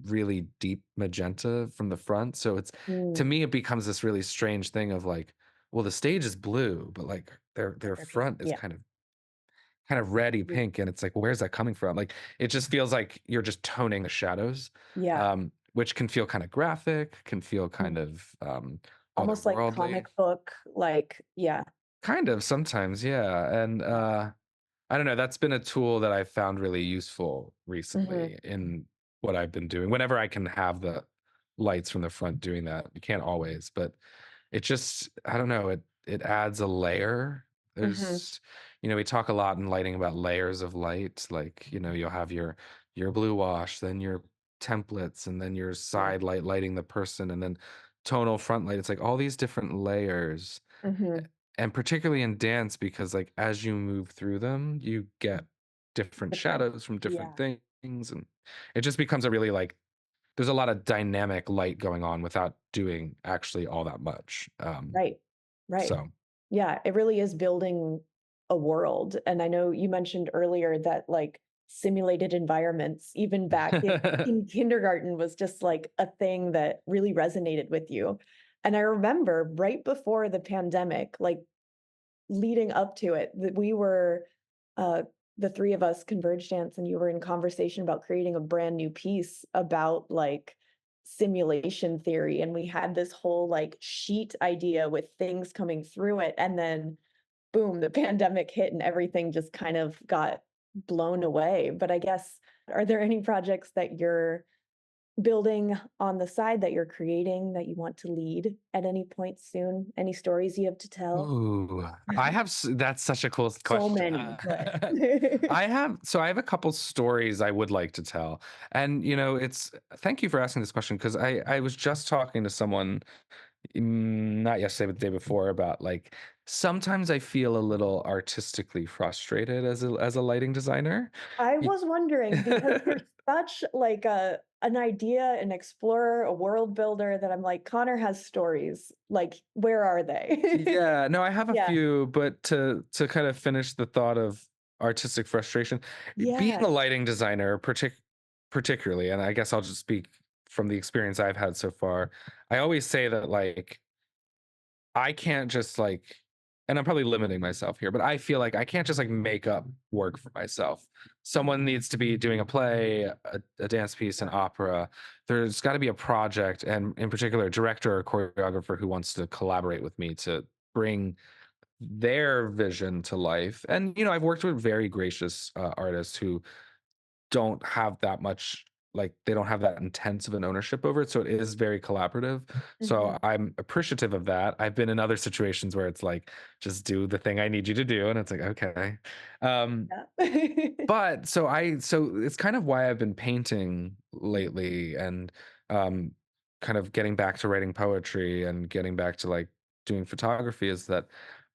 Speaker 3: really deep magenta from the front. So it's to
Speaker 1: Mm.
Speaker 3: me, it becomes this really strange thing of like, well, the stage is blue, but like their
Speaker 1: Everything.
Speaker 3: front is
Speaker 1: Yeah.
Speaker 3: kind of reddy
Speaker 1: Mm.
Speaker 3: pink, and it's like, well, where's that coming from? Like it just feels like you're just toning the shadows,
Speaker 1: Yeah.
Speaker 3: which can feel kind of graphic, can feel kind
Speaker 1: Mm.
Speaker 3: of
Speaker 1: Almost like
Speaker 3: otherworldly,
Speaker 1: comic book, like yeah.
Speaker 3: kind of sometimes, yeah. And
Speaker 1: Yeah.
Speaker 3: I don't know, that's been a tool that I've found really useful
Speaker 1: Mhm.
Speaker 3: recently in what I've been doing. Whenever I can have the lights from the front doing that, you can't always, but it just, I don't know, it adds a layer.
Speaker 1: Mhm.
Speaker 3: There's, we talk a lot in lighting about layers of light. Like, you'll have your blue wash, then your templates, and then your
Speaker 1: Mhm.
Speaker 3: side light lighting the person, and then tonal front light. It's like all these different layers.
Speaker 1: Mhm.
Speaker 3: And particularly in dance, because like as you move through them, you get different
Speaker 1: Different.
Speaker 3: shadows from different
Speaker 1: Yeah.
Speaker 3: things. And it just becomes a really like there's a lot of dynamic light going on without doing actually all that much.
Speaker 1: Right. Right.
Speaker 3: So
Speaker 1: Yeah, it really is building a world, and I know you mentioned earlier that, like, simulated environments, even back in kindergarten was just, like, a thing that really resonated with you, and I remember right before the pandemic, like, leading up to it, that we were, uh, the 3 of us converged dance, and you were in conversation about creating a brand new piece about, like, simulation theory, and we had this whole, like, sheet idea with things coming through it, and then boom, the pandemic hit and everything just kind of got blown away. But I guess, are there any projects that you're building on the side that you're creating that you want to lead at any point soon? Any stories you have to tell?
Speaker 3: ooh, that's such a cool
Speaker 1: So
Speaker 3: question.
Speaker 1: many, but
Speaker 3: I have a couple stories I would like to tell. And it's thank you for asking this question, because I was just talking to someone, not yesterday, but the day before, about like sometimes I feel a little artistically frustrated as a lighting designer.
Speaker 1: I
Speaker 3: Be-
Speaker 1: was wondering because you're such like a an idea, an explorer, a world builder that I'm like, Connor has stories. Like, where are they?
Speaker 3: yeah, no, I have a
Speaker 1: Yeah.
Speaker 3: few, but to kind of finish the thought of artistic frustration, being
Speaker 1: Yeah.
Speaker 3: a lighting designer, particularly, and I guess I'll just speak from the experience I've had so far. I always say that like I can't just like, and I'm probably limiting myself here, but I feel like I can't just like make up work for myself. Someone needs to be doing a play, a dance piece, an opera. There's got to be a project, and in particular, a director or choreographer who wants to collaborate with me to bring their vision to life. And I've worked with very gracious artists who don't have that much, like they don't have that intense of an ownership over it, so it is very collaborative. So
Speaker 1: Mhm.
Speaker 3: I'm appreciative of that. I've been in other situations where it's like, just do the thing I need you to do, and it's like, okay. um
Speaker 1: Yeah.
Speaker 3: but so it's kind of why I've been painting lately, and um kind of getting back to writing poetry and getting back to like doing photography, is that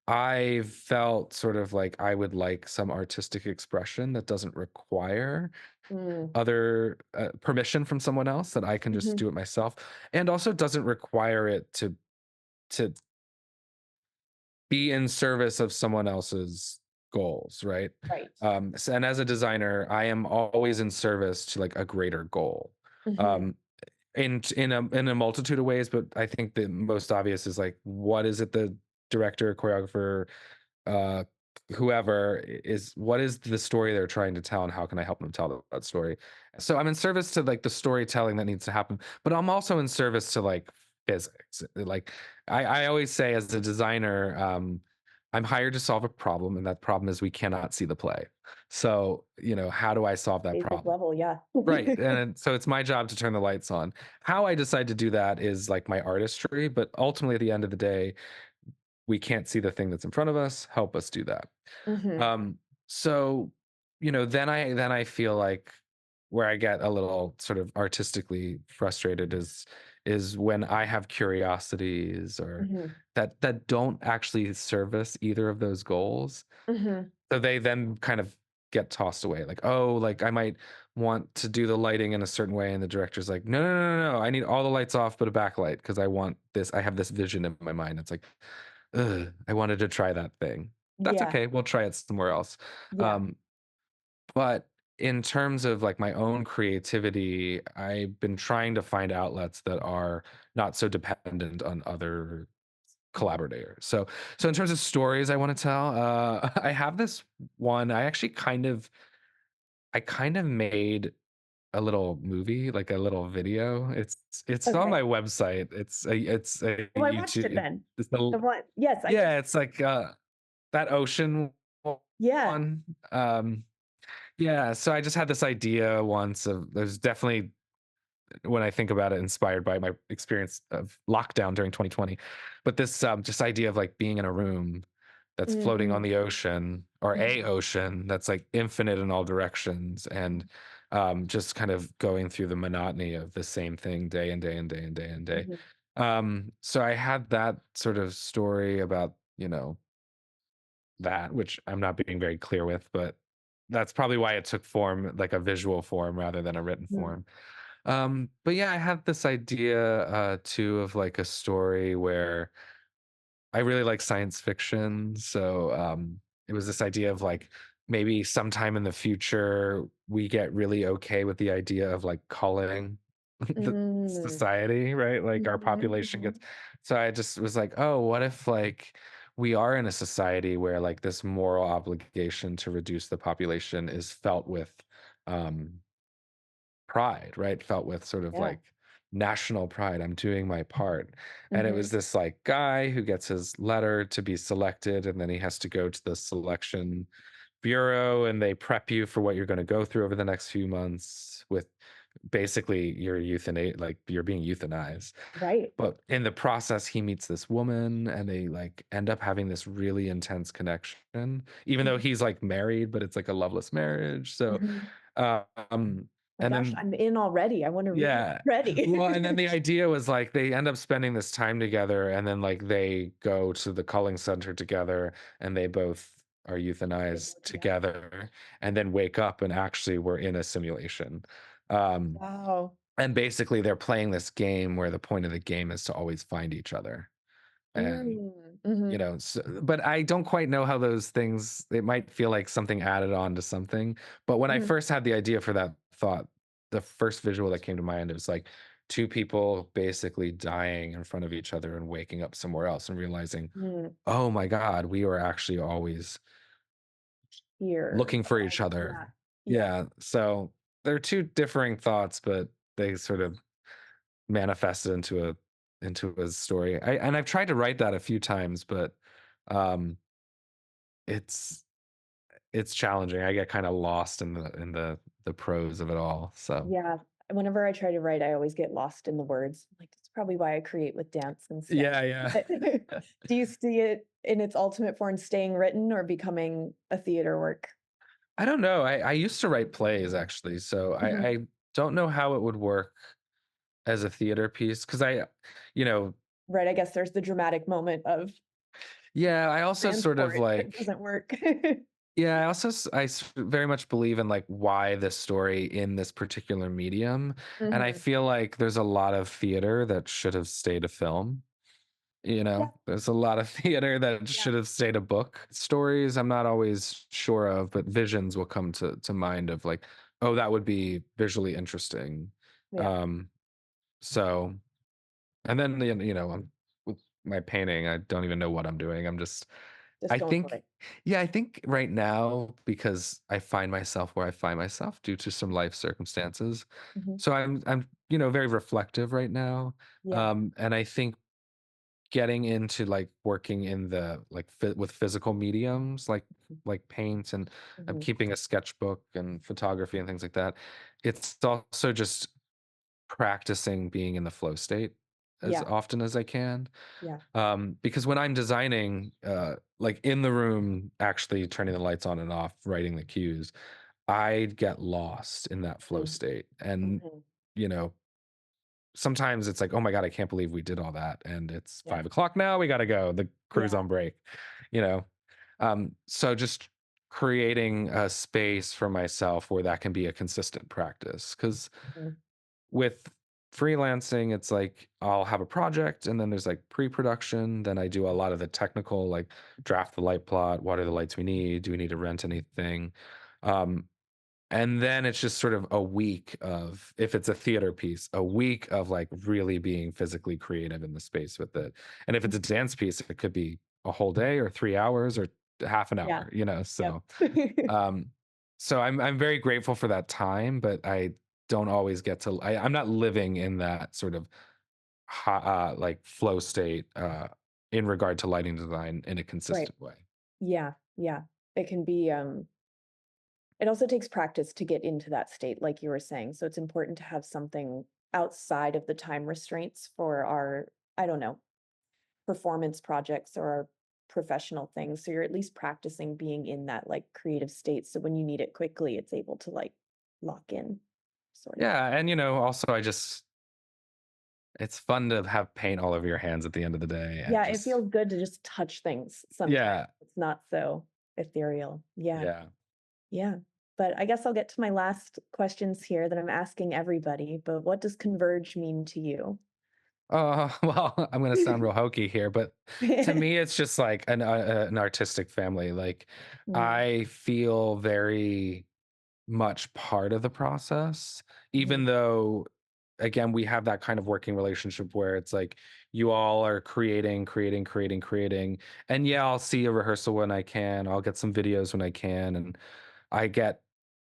Speaker 3: I felt sort of like I would like some artistic expression that doesn't require
Speaker 1: Mm.
Speaker 3: other permission from someone else, that I can just
Speaker 1: Mhm.
Speaker 3: do it myself, and also doesn't require it to be in service of someone else's goals, right?
Speaker 1: Right.
Speaker 3: And as a designer, I am always in service to like a greater goal.
Speaker 1: Mhm.
Speaker 3: Um, in a multitude of ways, but I think the most obvious is like, what is it the director, choreographer, whoever is what is the story they're trying to tell and how can I help them tell that story. So I'm in service to like the storytelling that needs to happen, but I'm also in service to like physics. Like I always say as a designer, I'm hired to solve a problem, and that problem is we cannot see the play. So how do I solve that
Speaker 1: Basic
Speaker 3: problem?
Speaker 1: level, yeah.
Speaker 3: Right. And so it's my job to turn the lights on. How I decide to do that is like my artistry, but ultimately at the end of the day, we can't see the thing that's in front of us. Help us do that.
Speaker 1: Mhm,
Speaker 3: So, then I feel like where I get a little sort of artistically frustrated is when I have curiosities or
Speaker 1: mhm,
Speaker 3: that don't actually service either of those goals.
Speaker 1: mhm.
Speaker 3: So they then kind of get tossed away. Like, oh, like I might want to do the lighting in a certain way, and the director's like, no, no, no, no, no. I need all the lights off but a backlight because I want this. I have this vision in my mind. It's like, ugh, I wanted to try that thing. That's
Speaker 1: Yeah,
Speaker 3: okay. We'll try it somewhere else.
Speaker 1: yeah.
Speaker 3: Um, but in terms of like my own creativity, I've been trying to find outlets that are not so dependent on other
Speaker 1: Mhm,
Speaker 3: collaborators. So in terms of stories I want to tell, I have this one. I kind of made a little movie, like a little video. It's on
Speaker 1: okay.
Speaker 3: my website. It's a
Speaker 1: Oh, I watched
Speaker 3: YouTube.
Speaker 1: it then.
Speaker 3: It's the
Speaker 1: The one yes, I did.
Speaker 3: Yeah, it's like that ocean
Speaker 1: Yeah.
Speaker 3: one. Yeah, so I just had this idea once of there's definitely when I think about it, inspired by my experience of lockdown during 2020. But this just idea of like being in a room that's floating on
Speaker 1: Mhm,
Speaker 3: the ocean or a
Speaker 1: mhm,
Speaker 3: ocean that's like infinite in all directions and just kind of going through the monotony of the same thing day and day and day and day and day.
Speaker 1: mhm,
Speaker 3: So I had that sort of story about, that, which I'm not being very clear with, but that's probably why it took form like a visual form rather than a written
Speaker 1: mhm,
Speaker 3: form. But yeah, I had this idea too of like a story where I really like science fiction. So it was this idea of like maybe sometime in the future we get really okay with the idea of like culling the
Speaker 1: mm,
Speaker 3: society, right? Like our
Speaker 1: mhm,
Speaker 3: population
Speaker 1: mhm.
Speaker 3: gets so I just was like, oh, what if like we are in a society where like this moral obligation to reduce the population is felt with um pride, right? Felt with sort of
Speaker 1: Yeah.
Speaker 3: like national pride. I'm doing my part. And it was
Speaker 1: Mhm,
Speaker 3: this like guy who gets his letter to be selected, and then he has to go to the selection bureau and they prep you for what you're going to go through over the next few months with basically your euthanasia, like you're being euthanized.
Speaker 1: right.
Speaker 3: But in the process, he meets this woman and they like end up having this really intense connection, even though
Speaker 1: Mhm,
Speaker 3: he's like married, but it's like a loveless marriage. So,
Speaker 1: mhm.
Speaker 3: um,
Speaker 1: My
Speaker 3: and
Speaker 1: gosh,
Speaker 3: then
Speaker 1: I'm in already. I wanna read it
Speaker 3: yeah.
Speaker 1: already.
Speaker 3: Well, and then the idea was like they end up spending this time together and then like they go to the culling center together and they both are
Speaker 1: They
Speaker 3: euthanized
Speaker 1: go together.
Speaker 3: together and then wake up and actually we're in a simulation. Um,
Speaker 1: Wow.
Speaker 3: and basically they're playing this game where the point of the game is to always find each other. And
Speaker 1: Mhm,
Speaker 3: but I don't quite know how those things it might feel like something added on to something. But when I
Speaker 1: mhm,
Speaker 3: first had the idea for that thought, the first visual that came to mind was like two people basically dying in front of each other and waking up somewhere else and realizing,
Speaker 1: mm.
Speaker 3: oh my God, we were actually always
Speaker 1: Here,
Speaker 3: looking for each
Speaker 1: aligned,
Speaker 3: other.
Speaker 1: yeah, yeah.
Speaker 3: Yeah. So they're two differing thoughts, but they sort of manifested into a story. I've tried to write that a few times, but um it's it's challenging. I get kind of lost in the prose of it all. So
Speaker 1: Yeah, whenever I try to write, I always get lost in the words. Like, that's probably why I create with dance and stuff.
Speaker 3: yeah, yeah.
Speaker 1: But do you see it in its ultimate form staying written or becoming a theater work?
Speaker 3: I don't know. I used to write plays actually, so
Speaker 1: Mhm.
Speaker 3: I don't know how it would work as a theater piece because you know,
Speaker 1: Right, I guess there's the dramatic moment of
Speaker 3: yeah. I also sort of
Speaker 1: transport that
Speaker 3: like
Speaker 1: doesn't work.
Speaker 3: yeah. Very much believe in like why this story in this particular medium, and I
Speaker 1: Mhm.
Speaker 3: feel like there's a lot of theater that should have stayed a film.
Speaker 1: Yeah,
Speaker 3: There's a lot of theater that
Speaker 1: yeah,
Speaker 3: should have stayed a book. Stories I'm not always sure of, but visions will come to mind of like, oh, that would be visually interesting.
Speaker 1: yeah.
Speaker 3: Um, so and then with my painting, I don't even know what I'm doing. I'm just
Speaker 1: Just
Speaker 3: I
Speaker 1: going for
Speaker 3: think,
Speaker 1: it.
Speaker 3: yeah, I think right now, because I find myself where I find myself due to some life circumstances.
Speaker 1: Mhm.
Speaker 3: So I'm, very reflective right now.
Speaker 1: Yeah.
Speaker 3: And I think getting into like working in the like with physical mediums like paint, and I'm
Speaker 1: Mhm.
Speaker 3: keeping a sketchbook and photography and things like that. It's also just practicing being in the flow state as
Speaker 1: Yeah.
Speaker 3: often as I can.
Speaker 1: Yeah.
Speaker 3: Because when I'm designing, like in the room, actually turning the lights on and off, writing the cues, I get lost in that flow
Speaker 1: Mm.
Speaker 3: state. And,
Speaker 1: Mhm.
Speaker 3: you know, sometimes it's like, oh my God, I can't believe we did all that. And it's
Speaker 1: Yeah.
Speaker 3: 5 o'clock now, we got to go. The crew's
Speaker 1: Yeah.
Speaker 3: on break, you know? So just creating a space for myself where that can be a consistent practice. Because
Speaker 1: Mhm.
Speaker 3: with freelancing, it's like I'll have a project and then there's like pre-production. Then I do a lot of the technical, like draft the light plot. What are the lights we need? Do we need to rent anything? Um, and then it's just sort of a week of, if it's a theater piece, a week of like really being physically creative in the space with it. And if it's a dance piece, it could be a whole day or 3 hours or half an
Speaker 1: Yeah.
Speaker 3: hour, you know?
Speaker 1: Yep.
Speaker 3: So, um, so I'm very grateful for that time, but I don't always get to, I'm not living in that sort of like flow state, in regard to lighting design in a
Speaker 1: Right.
Speaker 3: consistent way.
Speaker 1: Yeah. Yeah. It can be, it also takes practice to get into that state, like you were saying. So it's important to have something outside of the time restraints for our, I don't know, performance projects or our professional things. So you're at least practicing being in that like creative state. So when you need it quickly, it's able to like lock in, sort of.
Speaker 3: Yeah. And, also it's fun to have paint all over your hands at the end of the day and
Speaker 1: Yeah, it
Speaker 3: just,
Speaker 1: feels good to just touch things sometimes.
Speaker 3: yeah,
Speaker 1: It's not so ethereal. Yeah.
Speaker 3: yeah.
Speaker 1: Yeah. But I guess I'll get to my last questions here that I'm asking everybody. But what does converge mean to you?
Speaker 3: Well, I'm going to sound real hokey here, but to me, it's just like an artistic family. Like,
Speaker 1: Mm,
Speaker 3: I feel very much part of the process,
Speaker 1: mhm,
Speaker 3: even though, again, we have that kind of working relationship where it's like you all are creating. And yeah, I'll see a rehearsal when I can, I'll get some videos when I can. And I get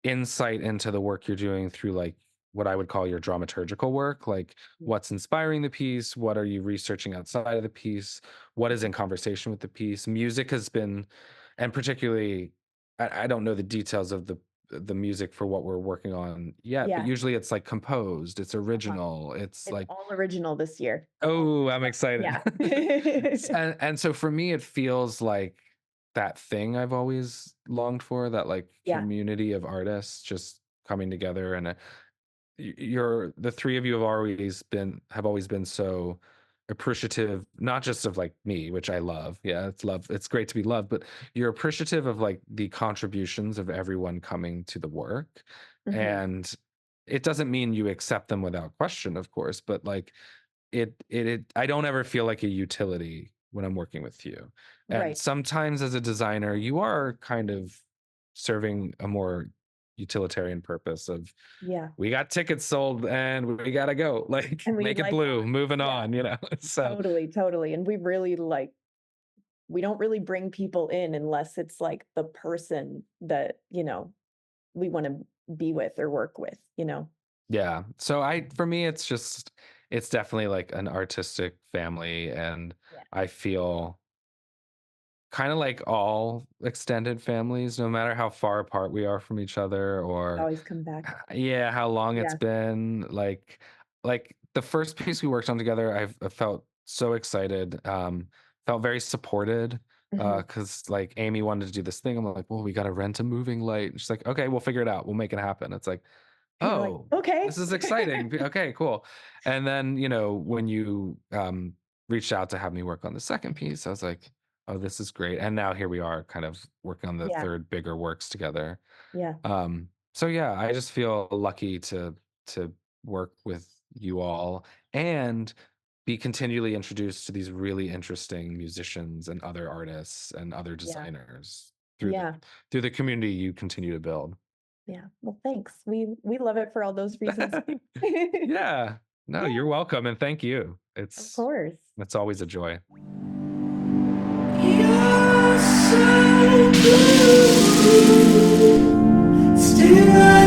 Speaker 3: insight into the work you're doing through like what I would call your dramaturgical work, like
Speaker 1: mm,
Speaker 3: what's inspiring the piece, what are you researching outside of the piece, what is
Speaker 1: mhm.
Speaker 3: in conversation with the piece. Music has been, and particularly, I don't know the details of the music for what we're working on yet, but
Speaker 1: Yeah.
Speaker 3: usually it's like composed, it's
Speaker 1: Uh-huh.
Speaker 3: original, it's
Speaker 1: It's
Speaker 3: like,
Speaker 1: all original this year. All
Speaker 3: oh,
Speaker 1: new
Speaker 3: I'm
Speaker 1: stuff.
Speaker 3: excited.
Speaker 1: Yeah.
Speaker 3: And so for me, it feels like that thing I've always longed for, that like
Speaker 1: Yeah.
Speaker 3: community of artists just coming together. And you're, the three of you have always been so appreciative, not just of like me, which I love. Yeah, it's love. It's great to be loved, but you're appreciative of like the contributions of everyone coming to the work.
Speaker 1: Mhm.
Speaker 3: And it doesn't mean you accept them without question, of course, but like I don't ever feel like a utility when I'm working with you. And
Speaker 1: Right.
Speaker 3: sometimes as a designer, you are kind of serving a more utilitarian purpose of,
Speaker 1: Yeah.
Speaker 3: we got tickets sold and we gotta go. Like,
Speaker 1: And we
Speaker 3: make it
Speaker 1: like
Speaker 3: blue, moving
Speaker 1: yeah,
Speaker 3: on. So
Speaker 1: totally, totally. And we really like we don't really bring people in unless it's like the person that, we want to be with or work with, you know?
Speaker 3: yeah. So for me, it's definitely like an artistic family. And
Speaker 1: Yeah.
Speaker 3: I feel kind of like all extended families, no matter how far apart we are from each other,
Speaker 1: We
Speaker 3: or
Speaker 1: always come back.
Speaker 3: yeah, how long it's
Speaker 1: Yeah.
Speaker 3: been. Like the first piece we worked on together, I felt so excited, felt very supported,
Speaker 1: Mhm.
Speaker 3: because like Amy wanted to do this thing. I'm like, well, we got to rent a moving light. And she's like, okay, we'll figure it out, we'll make it happen. It's like,
Speaker 1: And you're like,
Speaker 3: oh,
Speaker 1: okay.
Speaker 3: this is exciting. Okay, cool. And then, when you reached out to have me work on the second piece, I was like, oh, this is great. And now here we are kind of working on the
Speaker 1: Yeah.
Speaker 3: third bigger works together.
Speaker 1: Yeah.
Speaker 3: So yeah, I just feel lucky to work with you all and be continually introduced to these really interesting musicians and other artists and other
Speaker 1: Yeah.
Speaker 3: designers
Speaker 1: Yeah.
Speaker 3: through the community you continue to build.
Speaker 1: Yeah. Well, thanks. We love it for all those reasons too.
Speaker 3: Yeah. No,
Speaker 1: Yeah,
Speaker 3: you're welcome and thank you.
Speaker 1: of
Speaker 3: It's
Speaker 1: course.
Speaker 3: always a joy.
Speaker 2: You're so so blue. Stay right